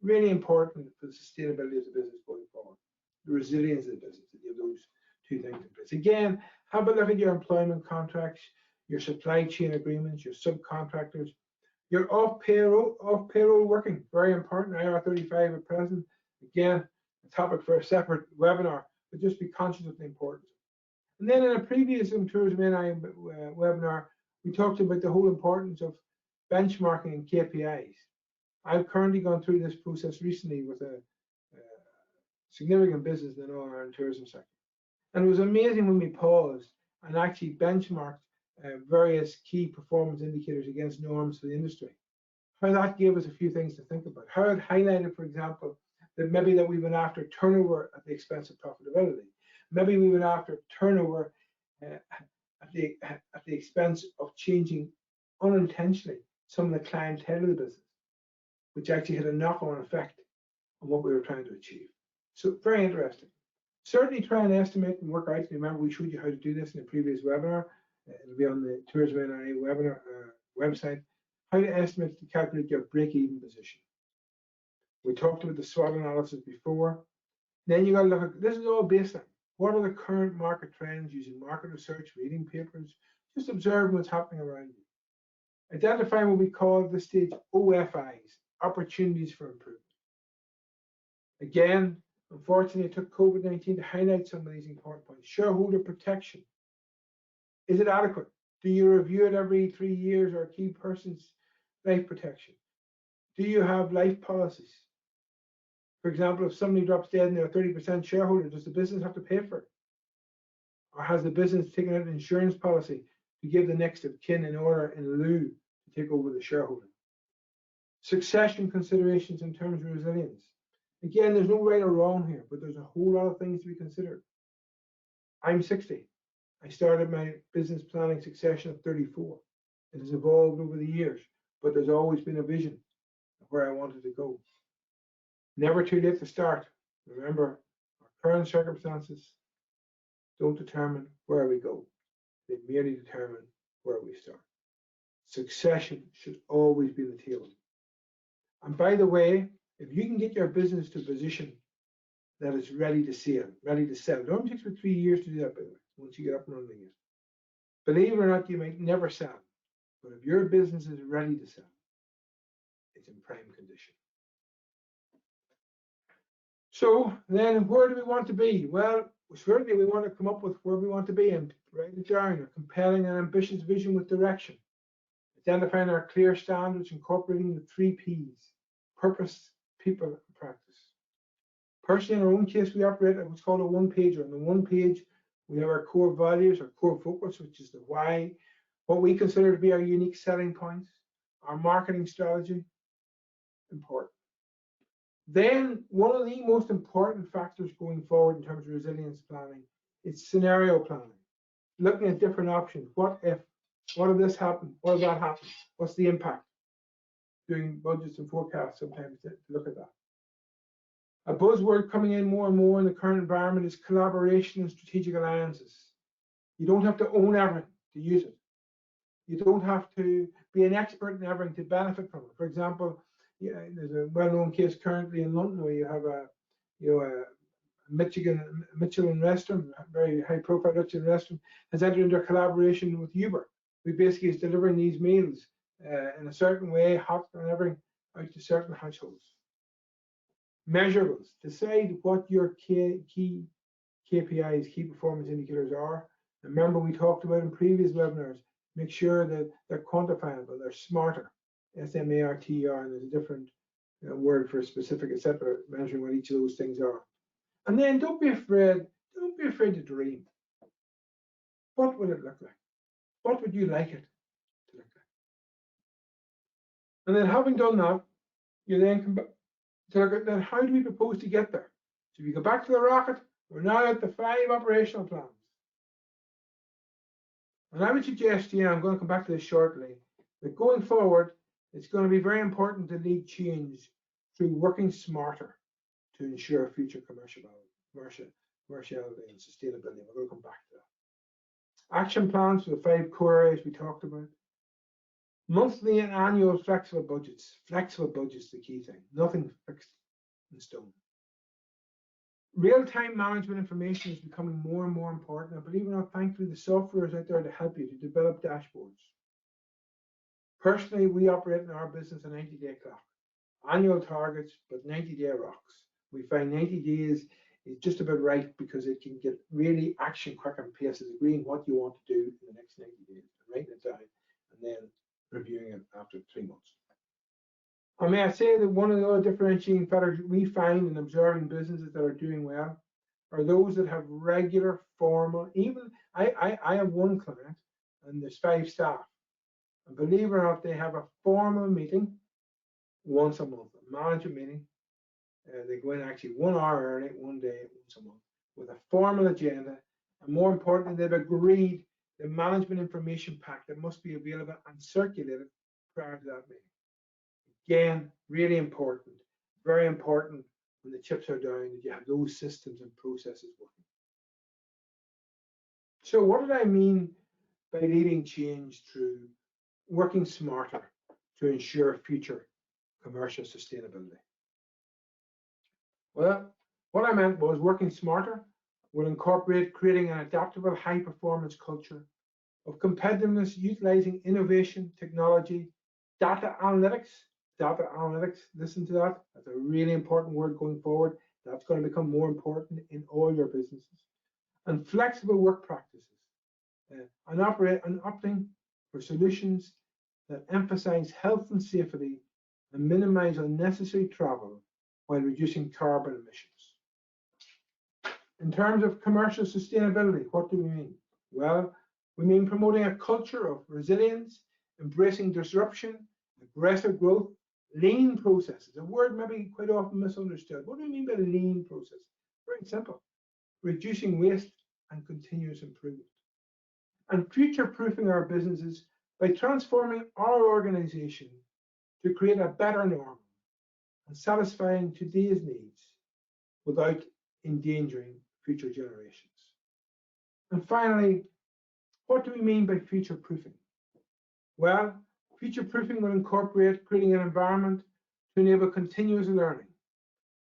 Really important for the sustainability of the business going forward, the resilience of the business, that you have those two things in place. Again, have a look at your employment contracts, your supply chain agreements, your subcontractors, your off payroll working, very important. IR35 at present, again, a topic for a separate webinar, but just be conscious of the importance. And then in a previous Tourism NI webinar, we talked about the whole importance of benchmarking and KPIs. I've currently gone through this process recently with a significant business in the Northern Ireland tourism sector. And it was amazing when we paused and actually benchmarked various key performance indicators against norms for the industry. How that gave us a few things to think about. How it highlighted, for example, that maybe that we went after turnover at the expense of profitability. Maybe we went after turnover at the expense of changing unintentionally some of the clientele of the business, which actually had a knock-on effect on what we were trying to achieve. So very interesting. Certainly try and estimate and work out. Remember, we showed you how to do this in a previous webinar. It'll be on the Tourism NI webinar website. How to estimate to calculate your break-even position. We talked about the SWOT analysis before. Then you got to look at, this is all baseline. What are the current market trends using market research, reading papers, just observing what's happening around you. Identifying what we call at this stage OFIs, opportunities for improvement. Again, unfortunately, it took COVID-19 to highlight some of these important points. Shareholder protection. Is it adequate? Do you review it every 3 years, or a key person's life protection? Do you have life policies? For example, if somebody drops dead and they're a 30% shareholder, does the business have to pay for it? Or has the business taken out an insurance policy to give the next of kin in order in lieu to take over the shareholding? Succession considerations in terms of resilience. Again, there's no right or wrong here, but there's a whole lot of things to be considered. I'm 60. I started my business planning succession at 34. It has evolved over the years, but there's always been a vision of where I wanted to go. Never too late to start. Remember, our current circumstances don't determine where we go. They merely determine where we start. Succession should always be the tailwind. And by the way, if you can get your business to a position that is ready to sell, it only takes about 3 years to do that, by the way, once you get up and running again. Believe it or not, you might never sell, but if your business is ready to sell, it's in prime condition. So then where do we want to be? Well, certainly we want to come up with where we want to be and write it down, a compelling and ambitious vision with direction. Identifying our clear standards, incorporating the 3 Ps, purpose, people, and practice. Personally, in our own case, we operate at what's called a one-pager. On the one page, we have our core values, our core focus, which is the why, what we consider to be our unique selling points, our marketing strategy, important. Then one of the most important factors going forward in terms of resilience planning is scenario planning. Looking at different options. What if? What if this happened? What if that happened? What's the impact? Doing budgets and forecasts sometimes to look at that. A buzzword coming in more and more in the current environment is collaboration and strategic alliances. You don't have to own everything to use it. You don't have to be an expert in everything to benefit from it. For example, there's a well-known case currently in London where you have a Michelin restaurant, a very high-profile Michelin restaurant, has entered into a collaboration with Uber, who basically is delivering these meals in a certain way, hot and everything, out to certain households. Measurables. Decide what your key KPIs, key performance indicators are. And remember, we talked about in previous webinars, make sure that they're quantifiable, they're smarter, SMARTR, and there's a different word for specific, etc., measuring what each of those things are. And then don't be afraid to dream. What will it look like? What would you like it to look like? And then having done that, you then come back to look at then how do we propose to get there? So if you go back to the rocket, we're now at the 5 operational plans. And I would suggest, I'm going to come back to this shortly, that going forward, it's going to be very important to lead change through working smarter to ensure future commerciality and sustainability. We're going to come back to that. Action plans for the 5 core areas we talked about. Monthly and annual flexible budgets. Flexible budgets is the key thing. Nothing fixed in stone. Real-time management information is becoming more and more important. And believe it or not, thankfully, the software is out there to help you to develop dashboards. Personally, we operate in our business a 90-day clock. Annual targets, but 90-day rocks. We find 90 days is just about right because it can get really action quick and pace, is agreeing what you want to do in the next 90 days, writing it down, and then reviewing it after 3 months. And may I say that one of the other differentiating factors we find in observing businesses that are doing well are those that have regular, formal, even I have one client and there's 5 staff. And believe it or not, they have a formal meeting once a month, a management meeting. They go in actually 1 hour early, one day, once a month, with a formal agenda. And more importantly, they've agreed the management information pack that must be available and circulated prior to that meeting. Again, really important, very important when the chips are down that you have those systems and processes working. So what did I mean by leading change through working smarter to ensure future commercial sustainability? Well, what I meant was working smarter will incorporate creating an adaptable high-performance culture of competitiveness, utilizing innovation, technology, data analytics. Data analytics, listen to that. That's a really important word going forward. That's going to become more important in all your businesses. And flexible work practices. And opting for solutions that emphasize health and safety and minimize unnecessary travel while reducing carbon emissions. In terms of commercial sustainability, what do we mean? Well, we mean promoting a culture of resilience, embracing disruption, aggressive growth, lean processes, a word maybe quite often misunderstood. What do we mean by lean process? Very simple. Reducing waste and continuous improvement. And future-proofing our businesses by transforming our organization to create a better norm and satisfying today's needs without endangering future generations. And finally, what do we mean by future-proofing? Well, future-proofing will incorporate creating an environment to enable continuous learning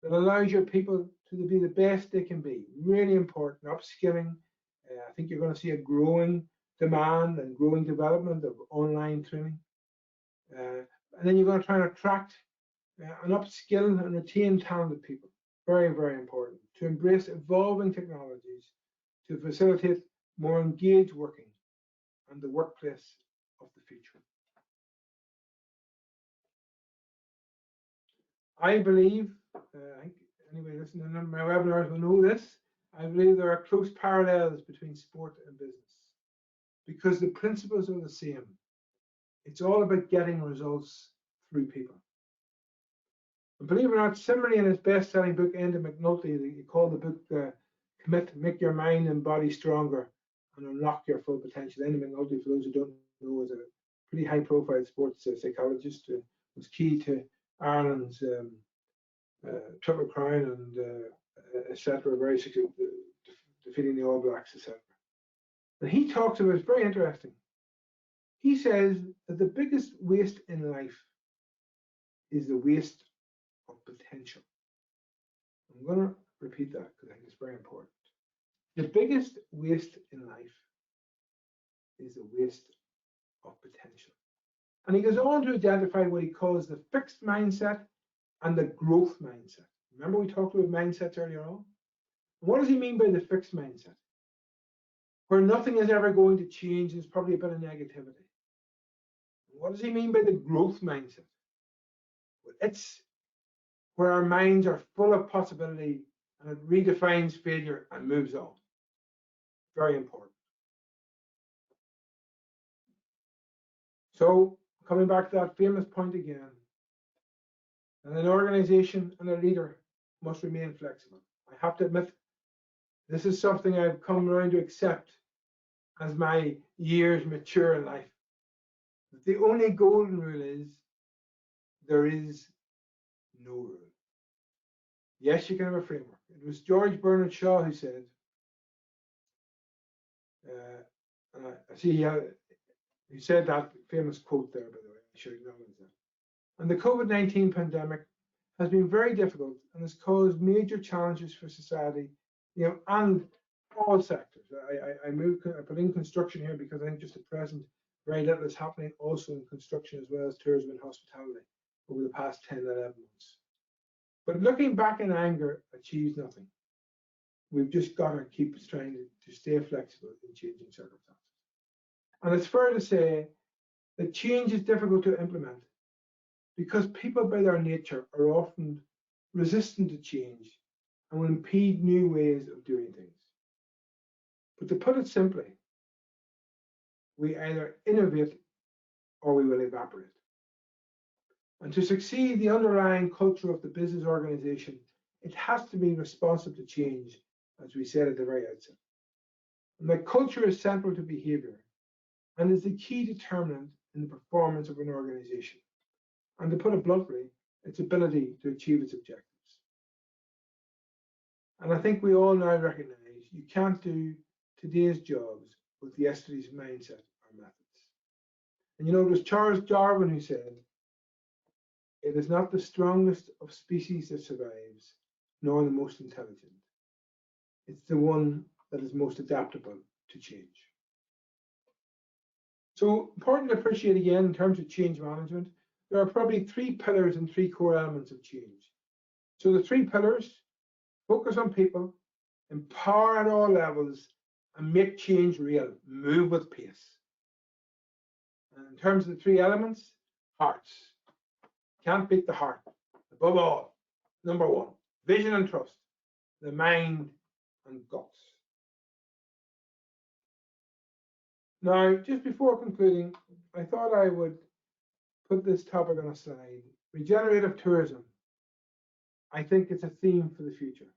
that allows your people to be the best they can be. Really important, upskilling. I think you're going to see a growing demand and growing development of online training. And then you're going to try and attract and upskill and retain talented people. Very, very important. To embrace evolving technologies to facilitate more engaged working and the workplace of the future. I believe, anybody listening to my webinars will know this, I believe there are close parallels between sport and business because the principles are the same. It's all about getting results through people. And believe it or not, similarly in his best-selling book, Enda McNulty, he called the book Commit, Make Your Mind and Body Stronger and Unlock Your Full Potential. Enda McNulty, for those who don't know, is a pretty high-profile sports psychologist, was key to Ireland's Triple Crown and etc. Very successful, defeating the All Blacks, etc. And he talks about, it's very interesting. He says that the biggest waste in life is the waste of potential. I'm going to repeat that because I think it's very important. The biggest waste in life is the waste of potential. And he goes on to identify what he calls the fixed mindset and the growth mindset. Remember we talked about mindsets earlier on? What does he mean by the fixed mindset? Where nothing is ever going to change, and it's probably a bit of negativity. What does he mean by the growth mindset? Well, it's where our minds are full of possibility and it redefines failure and moves on. Very important. So, coming back to that famous point again, and an organization and a leader must remain flexible. I have to admit, this is something I've come around to accept as my years mature in life. The only golden rule is there is no rule. Yes, you can have a framework. It was George Bernard Shaw who said, I see he said that famous quote there, by the way, I should acknowledge that. And the COVID-19 pandemic has been very difficult and has caused major challenges for society, and all sectors. I put in construction here because I think just at present, very little is happening also in construction as well as tourism and hospitality over the past 10, 11 months. But looking back in anger achieves nothing. We've just got to keep trying to stay flexible in changing circumstances. And it's fair to say that change is difficult to implement because people by their nature are often resistant to change and will impede new ways of doing things. But to put it simply, we either innovate or we will evaporate. And to succeed, the underlying culture of the business organization, it has to be responsive to change, as we said at the very outset. And that culture is central to behavior and is the key determinant in the performance of an organization. And to put it bluntly, its ability to achieve its objectives. And I think we all now recognize you can't do today's jobs with yesterday's mindset or methods. And it was Charles Darwin who said, "It is not the strongest of species that survives, nor the most intelligent. It's the one that is most adaptable to change." So important to appreciate again in terms of change management, there are probably 3 pillars and 3 core elements of change. So the 3 pillars: focus on people, empower at all levels, and make change real, move with pace. And in terms of the 3 elements, hearts. Can't beat the heart. Above all, number 1, vision and trust, the mind and guts. Now, just before concluding, I thought I would put this topic on a slide. Regenerative tourism. I think it's a theme for the future.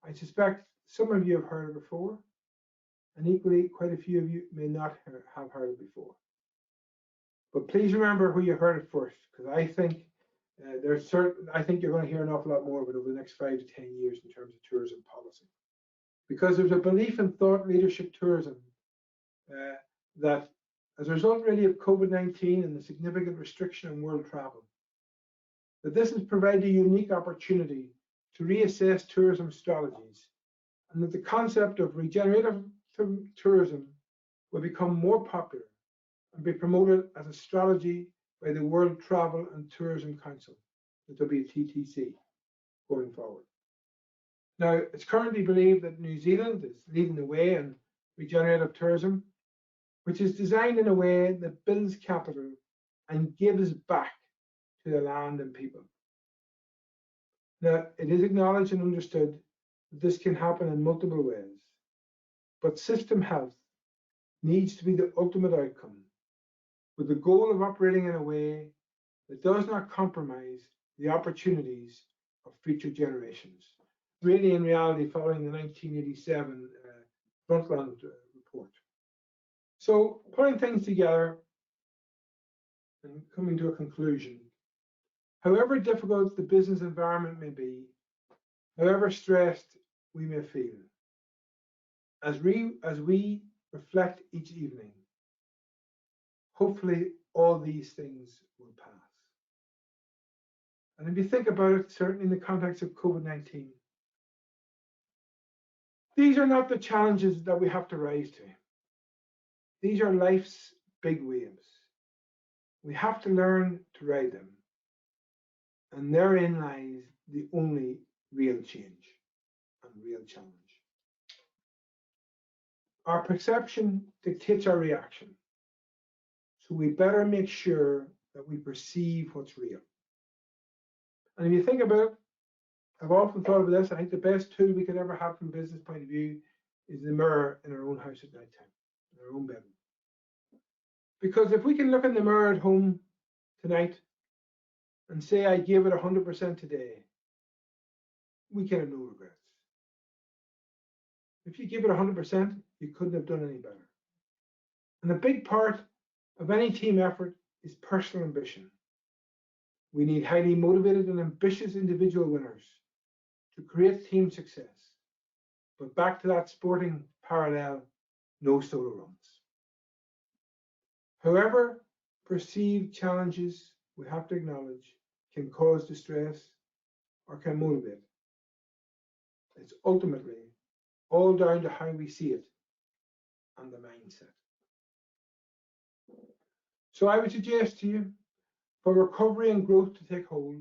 I suspect some of you have heard it before, and equally, quite a few of you may not have heard it before. But please remember where you heard it first, because I think you're going to hear an awful lot more of it over the next 5 to 10 years in terms of tourism policy. Because there's a belief in thought leadership tourism that as a result really of COVID-19 and the significant restriction on world travel, that this has provided a unique opportunity to reassess tourism strategies, and that the concept of regenerative tourism will become more popular and be promoted as a strategy by the World Travel and Tourism Council, the WTTC, going forward. Now, it's currently believed that New Zealand is leading the way in regenerative tourism, which is designed in a way that builds capital and gives back to the land and people. Now, it is acknowledged and understood that this can happen in multiple ways, but system health needs to be the ultimate outcome, with the goal of operating in a way that does not compromise the opportunities of future generations. Really, in reality, following the 1987 Brundtland report. So, putting things together and coming to a conclusion, however difficult the business environment may be, however stressed we may feel, as we reflect each evening, hopefully all these things will pass. And if you think about it, certainly in the context of COVID-19, these are not the challenges that we have to rise to. These are life's big waves. We have to learn to ride them. And therein lies the only real change. And and real challenge. Our perception dictates our reaction, so we better make sure that we perceive what's real. And if you think about it, I've often thought about this. I think the best tool we could ever have from a business point of view is the mirror in our own house at night time, in our own bedroom. Because if we can look in the mirror at home tonight and say, I gave it 100% today, we can have no regrets. If you give it 100%, you couldn't have done any better. And a big part of any team effort is personal ambition. We need highly motivated and ambitious individual winners to create team success. But back to that sporting parallel, no solo runs. However, perceived challenges, we have to acknowledge, can cause distress or can motivate. It's ultimately all down to how we see it and the mindset. So I would suggest to you, for recovery and growth to take hold,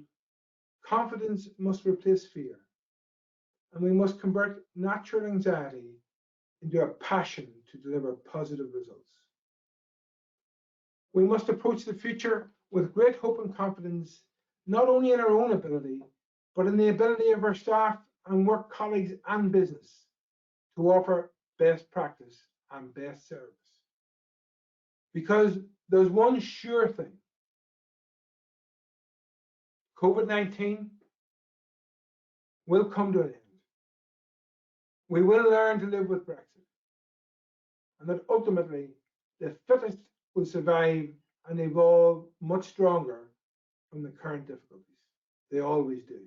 confidence must replace fear, and we must convert natural anxiety into a passion to deliver positive results. We must approach the future with great hope and confidence, not only in our own ability, but in the ability of our staff and work colleagues and business to offer best practice and best service. Because there's one sure thing. COVID-19 will come to an end. We will learn to live with Brexit. And that ultimately, the fittest will survive and evolve much stronger from the current difficulties. They always do.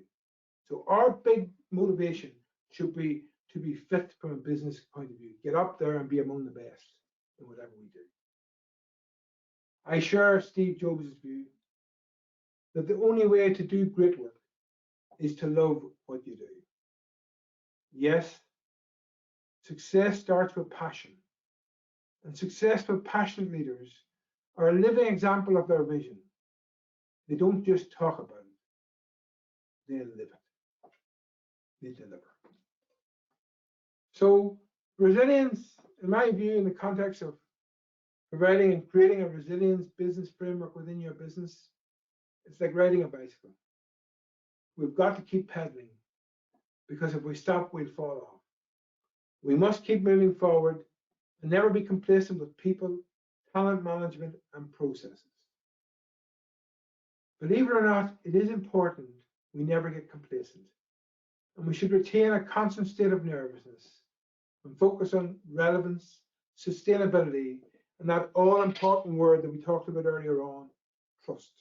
So our big motivation should be to be fit from a business point of view. Get up there and be among the best in whatever we do. I share Steve Jobs' view that the only way to do great work is to love what you do. Yes, success starts with passion, and successful, passionate leaders are a living example of their vision. They don't just talk about it, they live it. They deliver. So resilience, in my view, in the context of providing and creating a resilience business framework within your business, it's like riding a bicycle. We've got to keep pedaling, because if we stop, we'll fall off. We must keep moving forward and never be complacent with people, talent management, and processes. Believe it or not, it is important we never get complacent, and we should retain a constant state of nervousness and focus on relevance, sustainability, and that all-important word that we talked about earlier on, trust.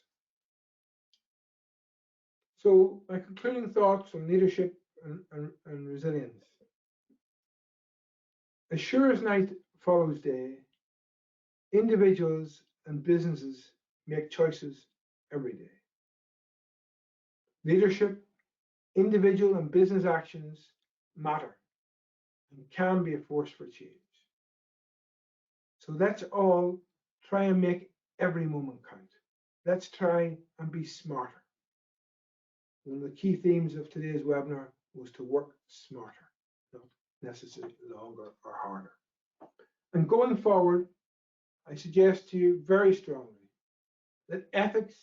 So my concluding thoughts on leadership and resilience. As sure as night follows day, individuals and businesses make choices every day. Leadership, individual and business actions matter and can be a force for change. So let's all try and make every moment count. Let's try and be smarter. One of the key themes of today's webinar was to work smarter, not necessarily longer or harder. And going forward, I suggest to you very strongly that ethics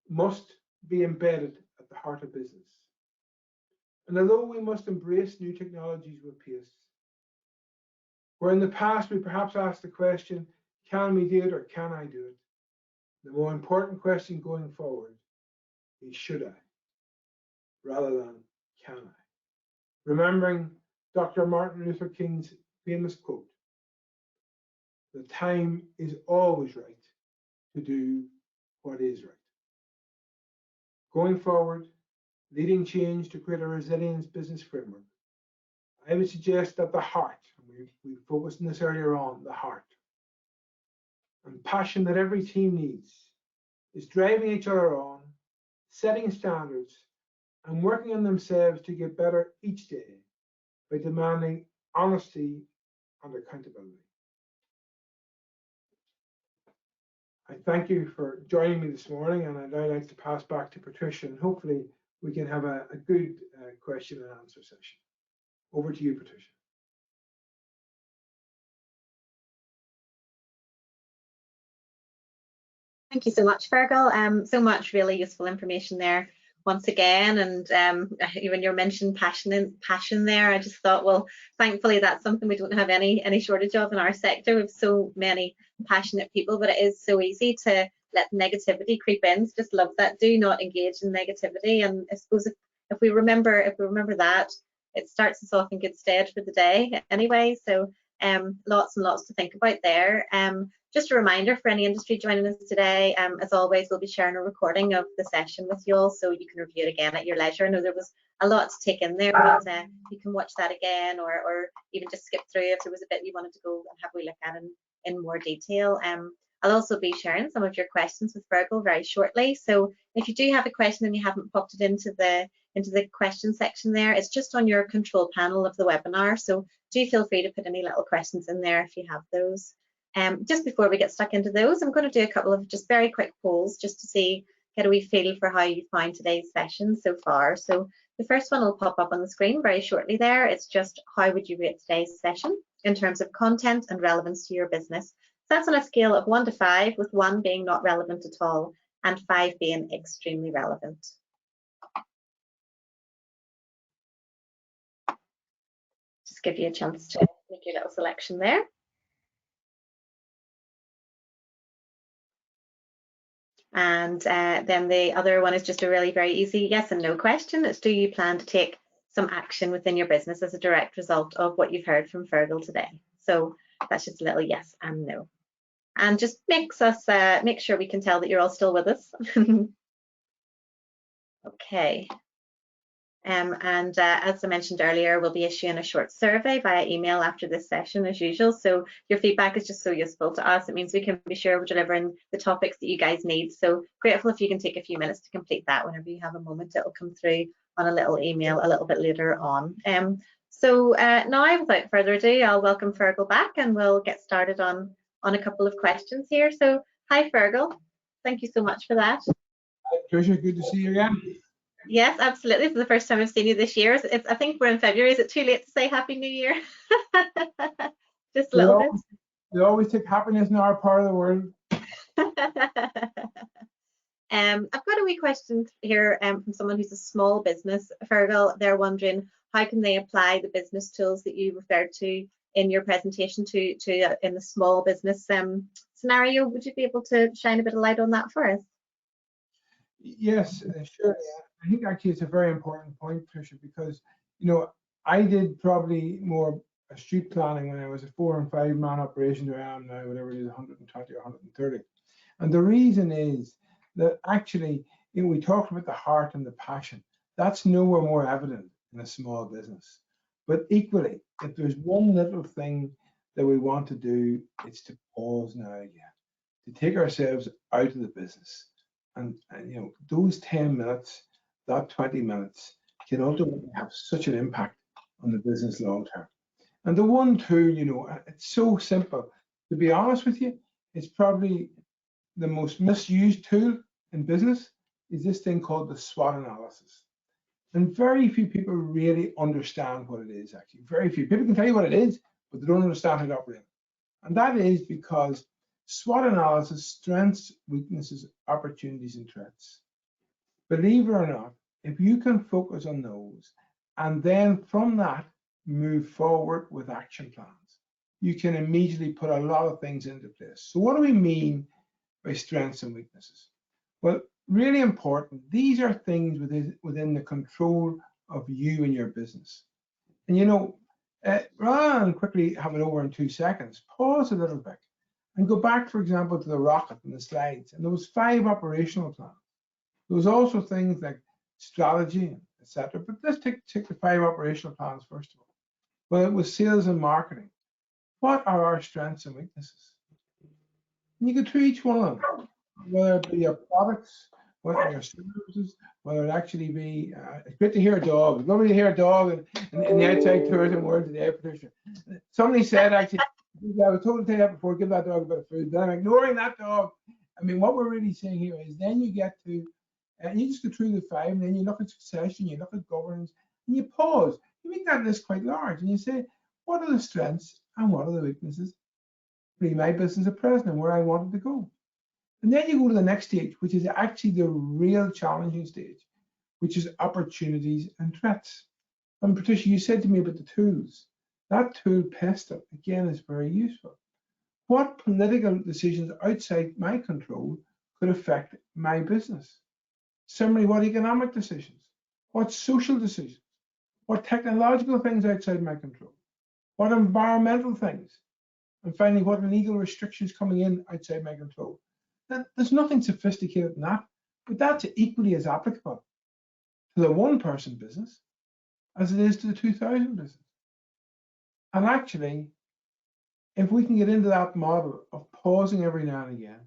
must be embedded at the heart of business. And although we must embrace new technologies with pace, where in the past we perhaps asked the question, can we do it or can I do it? The more important question going forward is, should I? Rather than, can I? Remembering Dr. Martin Luther King's famous quote, the time is always right to do what is right. Going forward, leading change to create a resilience business framework, I would suggest that the heart, and we focused on this earlier on, the heart, and passion that every team needs is driving each other on, setting standards, and working on themselves to get better each day by demanding honesty and accountability. I thank you for joining me this morning, and I'd now like to pass back to Patricia, and hopefully we can have a good question and answer session. Over to you, Patricia. Thank you so much, Fergal. So much really useful information there once again. And when you mentioned passion there, I just thought, well, thankfully that's something we don't have any shortage of in our sector. We have so many passionate people, but it is so easy to let negativity creep in. So just love that. Do not engage in negativity. And I suppose if we remember that, it starts us off in good stead for the day anyway. So lots and lots to think about there. Just a reminder for any industry joining us today, as always, we'll be sharing a recording of the session with you all, so you can review it again at your leisure. I know there was a lot to take in there, but you can watch that again, or even just skip through if there was a bit you wanted to go and have a look at in more detail. I'll also be sharing some of your questions with Fergal very shortly. So if you do have a question and you haven't popped it into the question section there, it's just on your control panel of the webinar. So do feel free to put any little questions in there if you have those. Just before we get stuck into those, I'm going to do a couple of just very quick polls just to see, get a wee feel for how you find today's session so far. So the first one will pop up on the screen very shortly there. It's just, how would you rate today's session in terms of content and relevance to your business? So that's on a scale of 1 to 5, with 1 being not relevant at all and 5 being extremely relevant. Just give you a chance to make your little selection there. And then the other one is just a really very easy yes and no question. It's, do you plan to take some action within your business as a direct result of what you've heard from Fergal today? So that's just a little yes and no. And just makes us make sure we can tell that you're all still with us. Okay. And as I mentioned earlier, we'll be issuing a short survey via email after this session as usual. So your feedback is just so useful to us. It means we can be sure we're delivering the topics that you guys need. So grateful if you can take a few minutes to complete that whenever you have a moment. It'll come through on a little email a little bit later on. So now, without further ado, I'll welcome Fergal back and we'll get started on a couple of questions here. So hi, Fergal. Thank you so much for that. Patricia, good to see you again. Yes, absolutely. This is the first time I've seen you this year. I think we're in February. Is it too late to say Happy New Year? Just a little bit. We always take happiness in our part of the world. I've got a wee question here from someone who's a small business. Fergal, they're wondering how can they apply the business tools that you referred to in your presentation to in the small business scenario. Would you be able to shine a bit of light on that for us? Yes, sure. I think actually it's a very important point, Patricia, because I did probably more astute planning when I was a 4 and 5 man operation where I am now, whatever it is, 120 or 130. And the reason is that actually, we talked about the heart and the passion. That's nowhere more evident in a small business. But equally, if there's one little thing that we want to do, it's to pause now again, to take ourselves out of the business. And those 10 minutes, that 20 minutes can ultimately have such an impact on the business long term. And the one tool, it's so simple. To be honest with you, it's probably the most misused tool in business is this thing called the SWOT analysis. And very few people really understand what it is, actually. Very few. People can tell you what it is, but they don't understand how to operate. And that is because SWOT analysis, strengths, weaknesses, opportunities, and threats. Believe it or not, if you can focus on those and then from that move forward with action plans, you can immediately put a lot of things into place. So what do we mean by strengths and weaknesses? Well, really important, these are things within the control of you and your business. And rather than quickly have it over in 2 seconds, pause a little bit and go back, for example, to the rocket and the slides. And there was 5 operational plans. There was also things like strategy, etc. But let's take the 5 operational plans first of all. Well, it was sales and marketing. What are our strengths and weaknesses? And you go through each one of them, whether it be your products, whether your services, whether it actually be, it's great to hear a dog. It's lovely to hear a dog in the outside tourism world today, Patricia. Somebody said, actually, I was told to tell you that before, give that dog a bit of food, but I'm ignoring that dog. I mean, what we're really saying here is then you get to, and you just go through the 5, and then you look at succession, you look at governance, and you pause. You make that list quite large and you say, what are the strengths and what are the weaknesses for my business at present and where I want it to go? And then you go to the next stage, which is actually the real challenging stage, which is opportunities and threats. And Patricia, you said to me about the tools. That tool, PESTA, again, is very useful. What political decisions outside my control could affect my business? Similarly, what economic decisions? What social decisions? What technological things outside my control? What environmental things? And finally, what legal restrictions coming in outside my control? There's nothing sophisticated in that, but that's equally as applicable to the one-person business as it is to the 2,000 business. And actually, if we can get into that model of pausing every now and again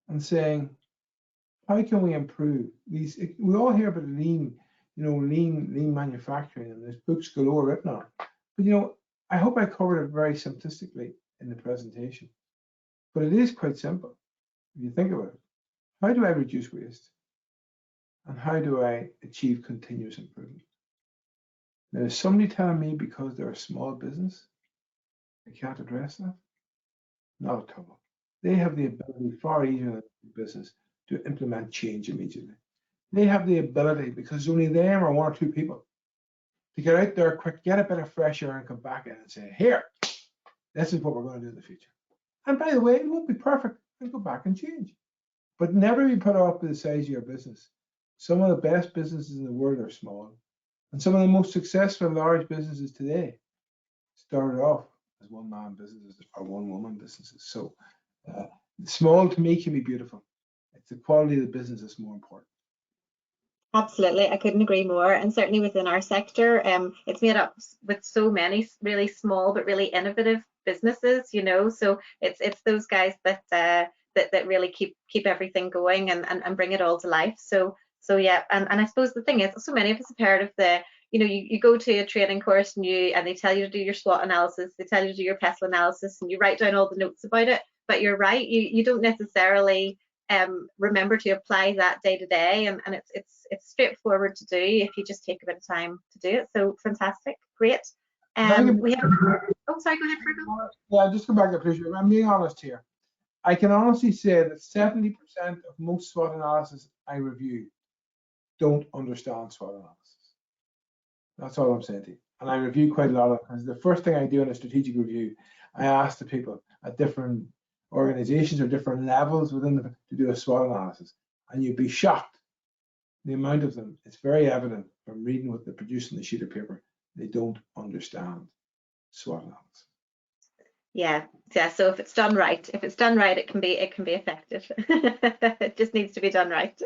and saying, how can we improve these? We all hear about lean, lean manufacturing, and there's books galore written on it. But I hope I covered it very simplistically in the presentation. But it is quite simple if you think about it. How do I reduce waste? And how do I achieve continuous improvement? Now, is somebody telling me because they're a small business, they can't address that? Not at all. They have the ability, far easier than the business, to implement change immediately. They have the ability, because only them or one or two people, to get out there quick, get a bit of fresh air and come back in and say, here, this is what we're going to do in the future. And by the way, it won't be perfect, and go back and change. But never be put off by the size of your business. Some of the best businesses in the world are small. And some of the most successful large businesses today started off as one-man businesses or one-woman businesses. So small to me can be beautiful. It's the quality of the business that's more important. Absolutely, I couldn't agree more. And certainly within our sector, it's made up with so many really small but really innovative businesses. So it's those guys that that really keep everything going and bring it all to life. So yeah, and I suppose the thing is, so many of us have heard of the, you go to a training course and they tell you to do your SWOT analysis, they tell you to do your PESTLE analysis, and you write down all the notes about it. But you're right, you don't necessarily remember to apply that day to day, and it's straightforward to do if you just take a bit of time to do it. So fantastic, great. We have. Oh, sorry, go ahead, Fergal. Yeah, just go back to Patricia. I'm being honest here. I can honestly say that 70% of most SWOT analysis I review don't understand SWOT analysis. That's all I'm saying to you. And I review quite a lot of it, because the first thing I do in a strategic review, I ask the people at different organizations or different levels within them to do a SWOT analysis, and you'd be shocked the amount of them. It's very evident from reading what they produce on the sheet of paper. They don't understand SWOT analysis. Yeah. So if it's done right, it can be effective. It just needs to be done right.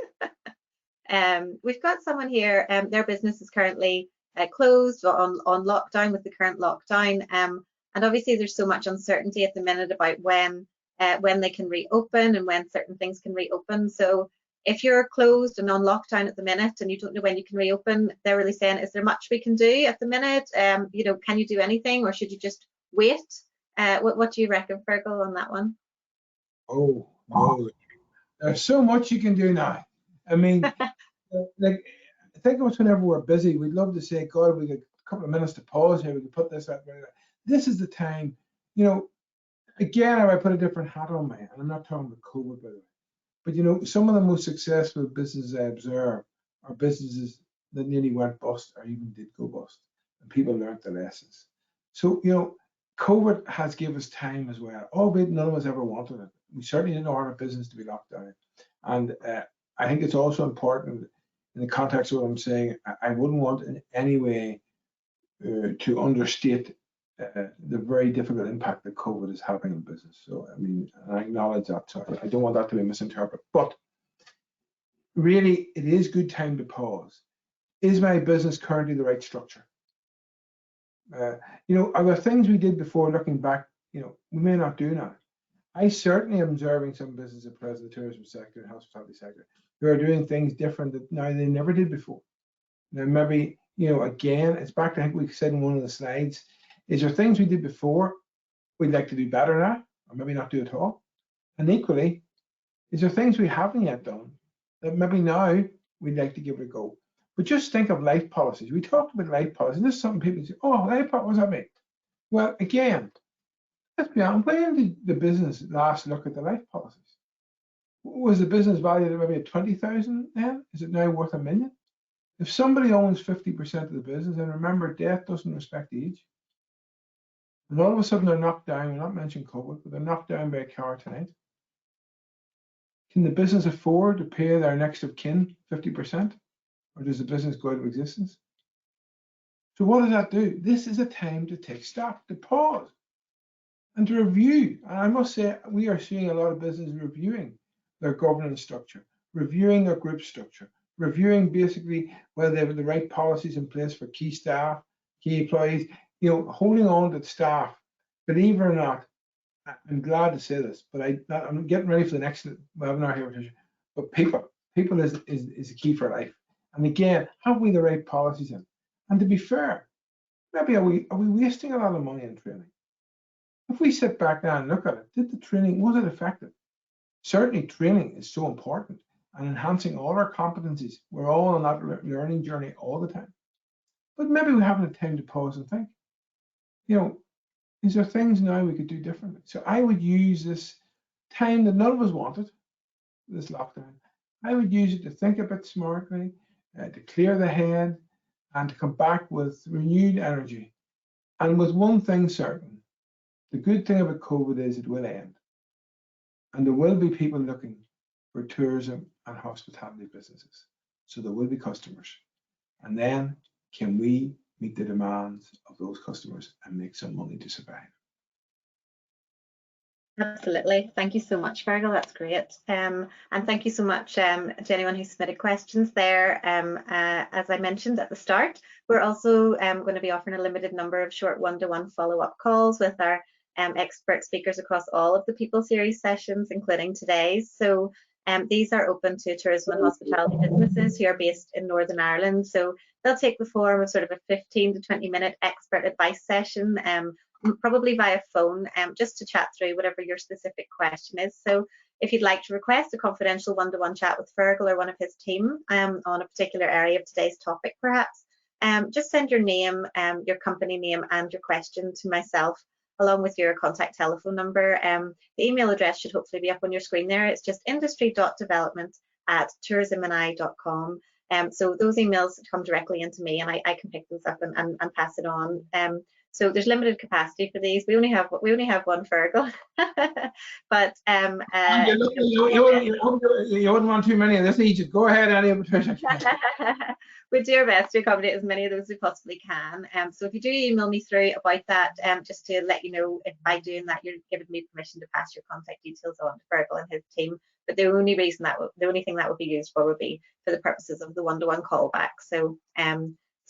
We've got someone here. Their business is currently closed on lockdown with the current lockdown, and obviously there's so much uncertainty at the minute about when they can reopen and when certain things can reopen. So if you're closed and on lockdown at the minute and you don't know when you can reopen, they're really saying, is there much we can do at the minute? Can you do anything, or should you just wait? What do you reckon, Fergal, on that one? Oh, no. There's so much you can do now. I mean, like, think of us whenever we're busy. We'd love to say, God, we got a couple of minutes to pause here. We could put this out. This is the time. Again, I put a different hat on my head, and I'm not talking about COVID, by the way. But some of the most successful businesses I observe are businesses that nearly went bust or even did go bust, and people learned the lessons. So COVID has given us time as well. Albeit none of us ever wanted it. We certainly didn't want our business to be locked down. And I think it's also important in the context of what I'm saying. I wouldn't want in any way to understate the very difficult impact that COVID is having on business. So, I mean, I acknowledge that. So I don't want that to be misinterpreted. But really, it is good time to pause. Is my business currently the right structure? Are there things we did before, looking back, we may not do now? I certainly am observing some businesses at present, the tourism sector and hospitality sector, who are doing things different that now they never did before. Now, maybe, again, it's back to, I think we said in one of the slides, is there things we did before we'd like to do better now, or maybe not do at all? And equally, is there things we haven't yet done that maybe now we'd like to give it a go? But just think of life policies. We talked about life policies. This is something people say, oh, life policy, what does that mean? Well, again, let's be honest, when did the business last look at the life policies? Was the business valued at maybe at 20,000 then? Is it now worth $1 million? If somebody owns 50% of the business, and remember, death doesn't respect age, and all of a sudden they're knocked down, we're not mentioning COVID, but they're knocked down by a car tonight, can the business afford to pay their next of kin 50%? Or does the business go out of existence? So what does that do? This is a time to take stock, to pause, and to review. And I must say, we are seeing a lot of businesses reviewing their governance structure, reviewing their group structure, reviewing basically whether they have the right policies in place for key staff, key employees, holding on to the staff. Believe it or not, I'm glad to say this, but I'm getting ready for the next webinar here, Patricia. But people is the key for life. And again, have we the right policies in? And to be fair, maybe are we wasting a lot of money in training? If we sit back now and look at it, did the training, was it effective? Certainly training is so important and enhancing all our competencies. We're all on that learning journey all the time. But maybe we haven't had time to pause and think, is there things now we could do differently? So I would use this time that none of us wanted, this lockdown, I would use it to think a bit smartly, to clear the head, and to come back with renewed energy. And with one thing certain, the good thing about COVID is it will end. And there will be people looking for tourism and hospitality businesses. So there will be customers. And then can we meet the demands of those customers and make some money to survive? Absolutely. Thank you so much, Fergal. That's great. And thank you so much to anyone who submitted questions there. As I mentioned at the start, we're also going to be offering a limited number of short one-to-one follow-up calls with our expert speakers across all of the People Series sessions, including today's. So these are open to tourism and hospitality businesses who are based in Northern Ireland. So they'll take the form of sort of a 15 to 20-minute expert advice session, probably via phone, just to chat through whatever your specific question is. So if you'd like to request a confidential one-to-one chat with Fergal or one of his team on a particular area of today's topic, perhaps, just send your name, your company name, and your question to myself, along with your contact telephone number. The email address should hopefully be up on your screen there. It's just industry.development@tourismandI.com. So those emails come directly into me, and I can pick those up and pass it on. So there's limited capacity for these. We only have one Fergal, but you wouldn't want too many of this, Egypt. Go ahead, Annie. We do our best to accommodate as many of those as we possibly can. So if you do email me through about that, just to let you know, if by doing that you're giving me permission to pass your contact details on to Fergal and his team. But the only thing that would be used for would be for the purposes of the one-to-one callback. So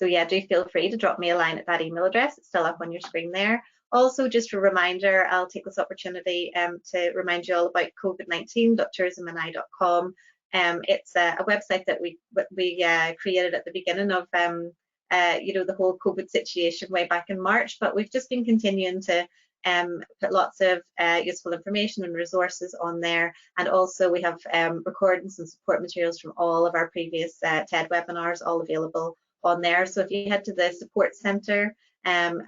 yeah, do feel free to drop me a line at that email address. It's still up on your screen there. Also, just a reminder, I'll take this opportunity to remind you all about covid19.tourismandI.com. It's a website that we created at the beginning of the whole COVID situation way back in March, but we've just been continuing to put lots of useful information and resources on there. And also we have recordings and support materials from all of our previous TED webinars, all available on there. So if you head to the support center, and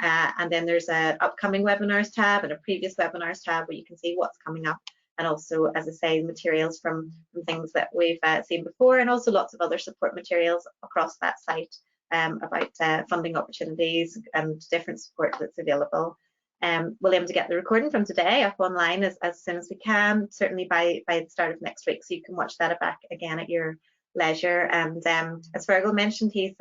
then there's an upcoming webinars tab and a previous webinars tab where you can see what's coming up, and also, as I say, materials from things that we've seen before, and also lots of other support materials across that site about funding opportunities and different support that's available. We'll aim to get the recording from today up online as soon as we can, certainly by the start of next week, so you can watch that back again at your leisure. And as Fergal mentioned, he's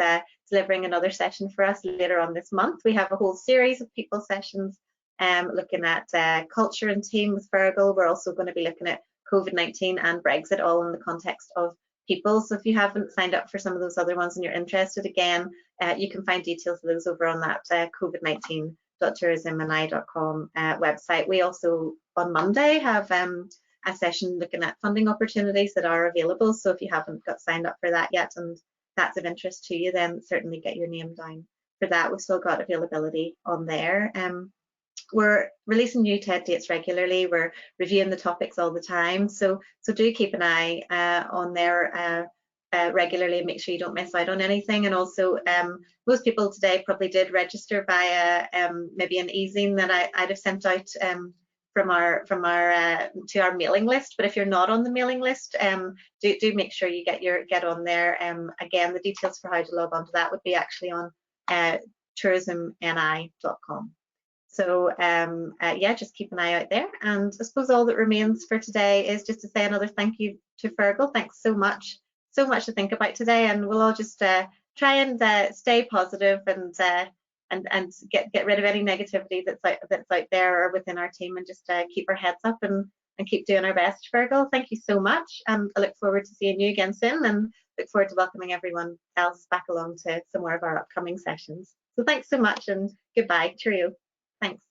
delivering another session for us later on this month. We have a whole series of people sessions looking at culture and team with Fergal. We're also going to be looking at COVID-19 and Brexit, all in the context of people. So if you haven't signed up for some of those other ones and you're interested, again, you can find details of those over on that covid19.tourismandI.com website. We also on Monday have a session looking at funding opportunities that are available. So if you haven't got signed up for that yet and that's of interest to you, then certainly get your name down for that. We've still got availability on there. We're releasing new TED dates regularly. We're reviewing the topics all the time. So do keep an eye on there regularly and make sure you don't miss out on anything. And also, most people today probably did register via maybe an e-zine that I'd have sent out from our to our mailing list. But if you're not on the mailing list, do make sure you get on there. Again, the details for how to log on to that would be actually on tourismni.com. So yeah, just keep an eye out there. And I suppose all that remains for today is just to say another thank you to Fergal. Thanks so much to think about today, and we'll all just try and stay positive and get rid of any negativity that's out there or within our team, and just keep our heads up and keep doing our best. Fergal, thank you so much, and I look forward to seeing you again soon, and look forward to welcoming everyone else back along to some more of our upcoming sessions. So thanks so much, and goodbye. Cheerio. Thanks.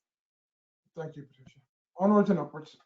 Thank you, Patricia. Onwards and upwards.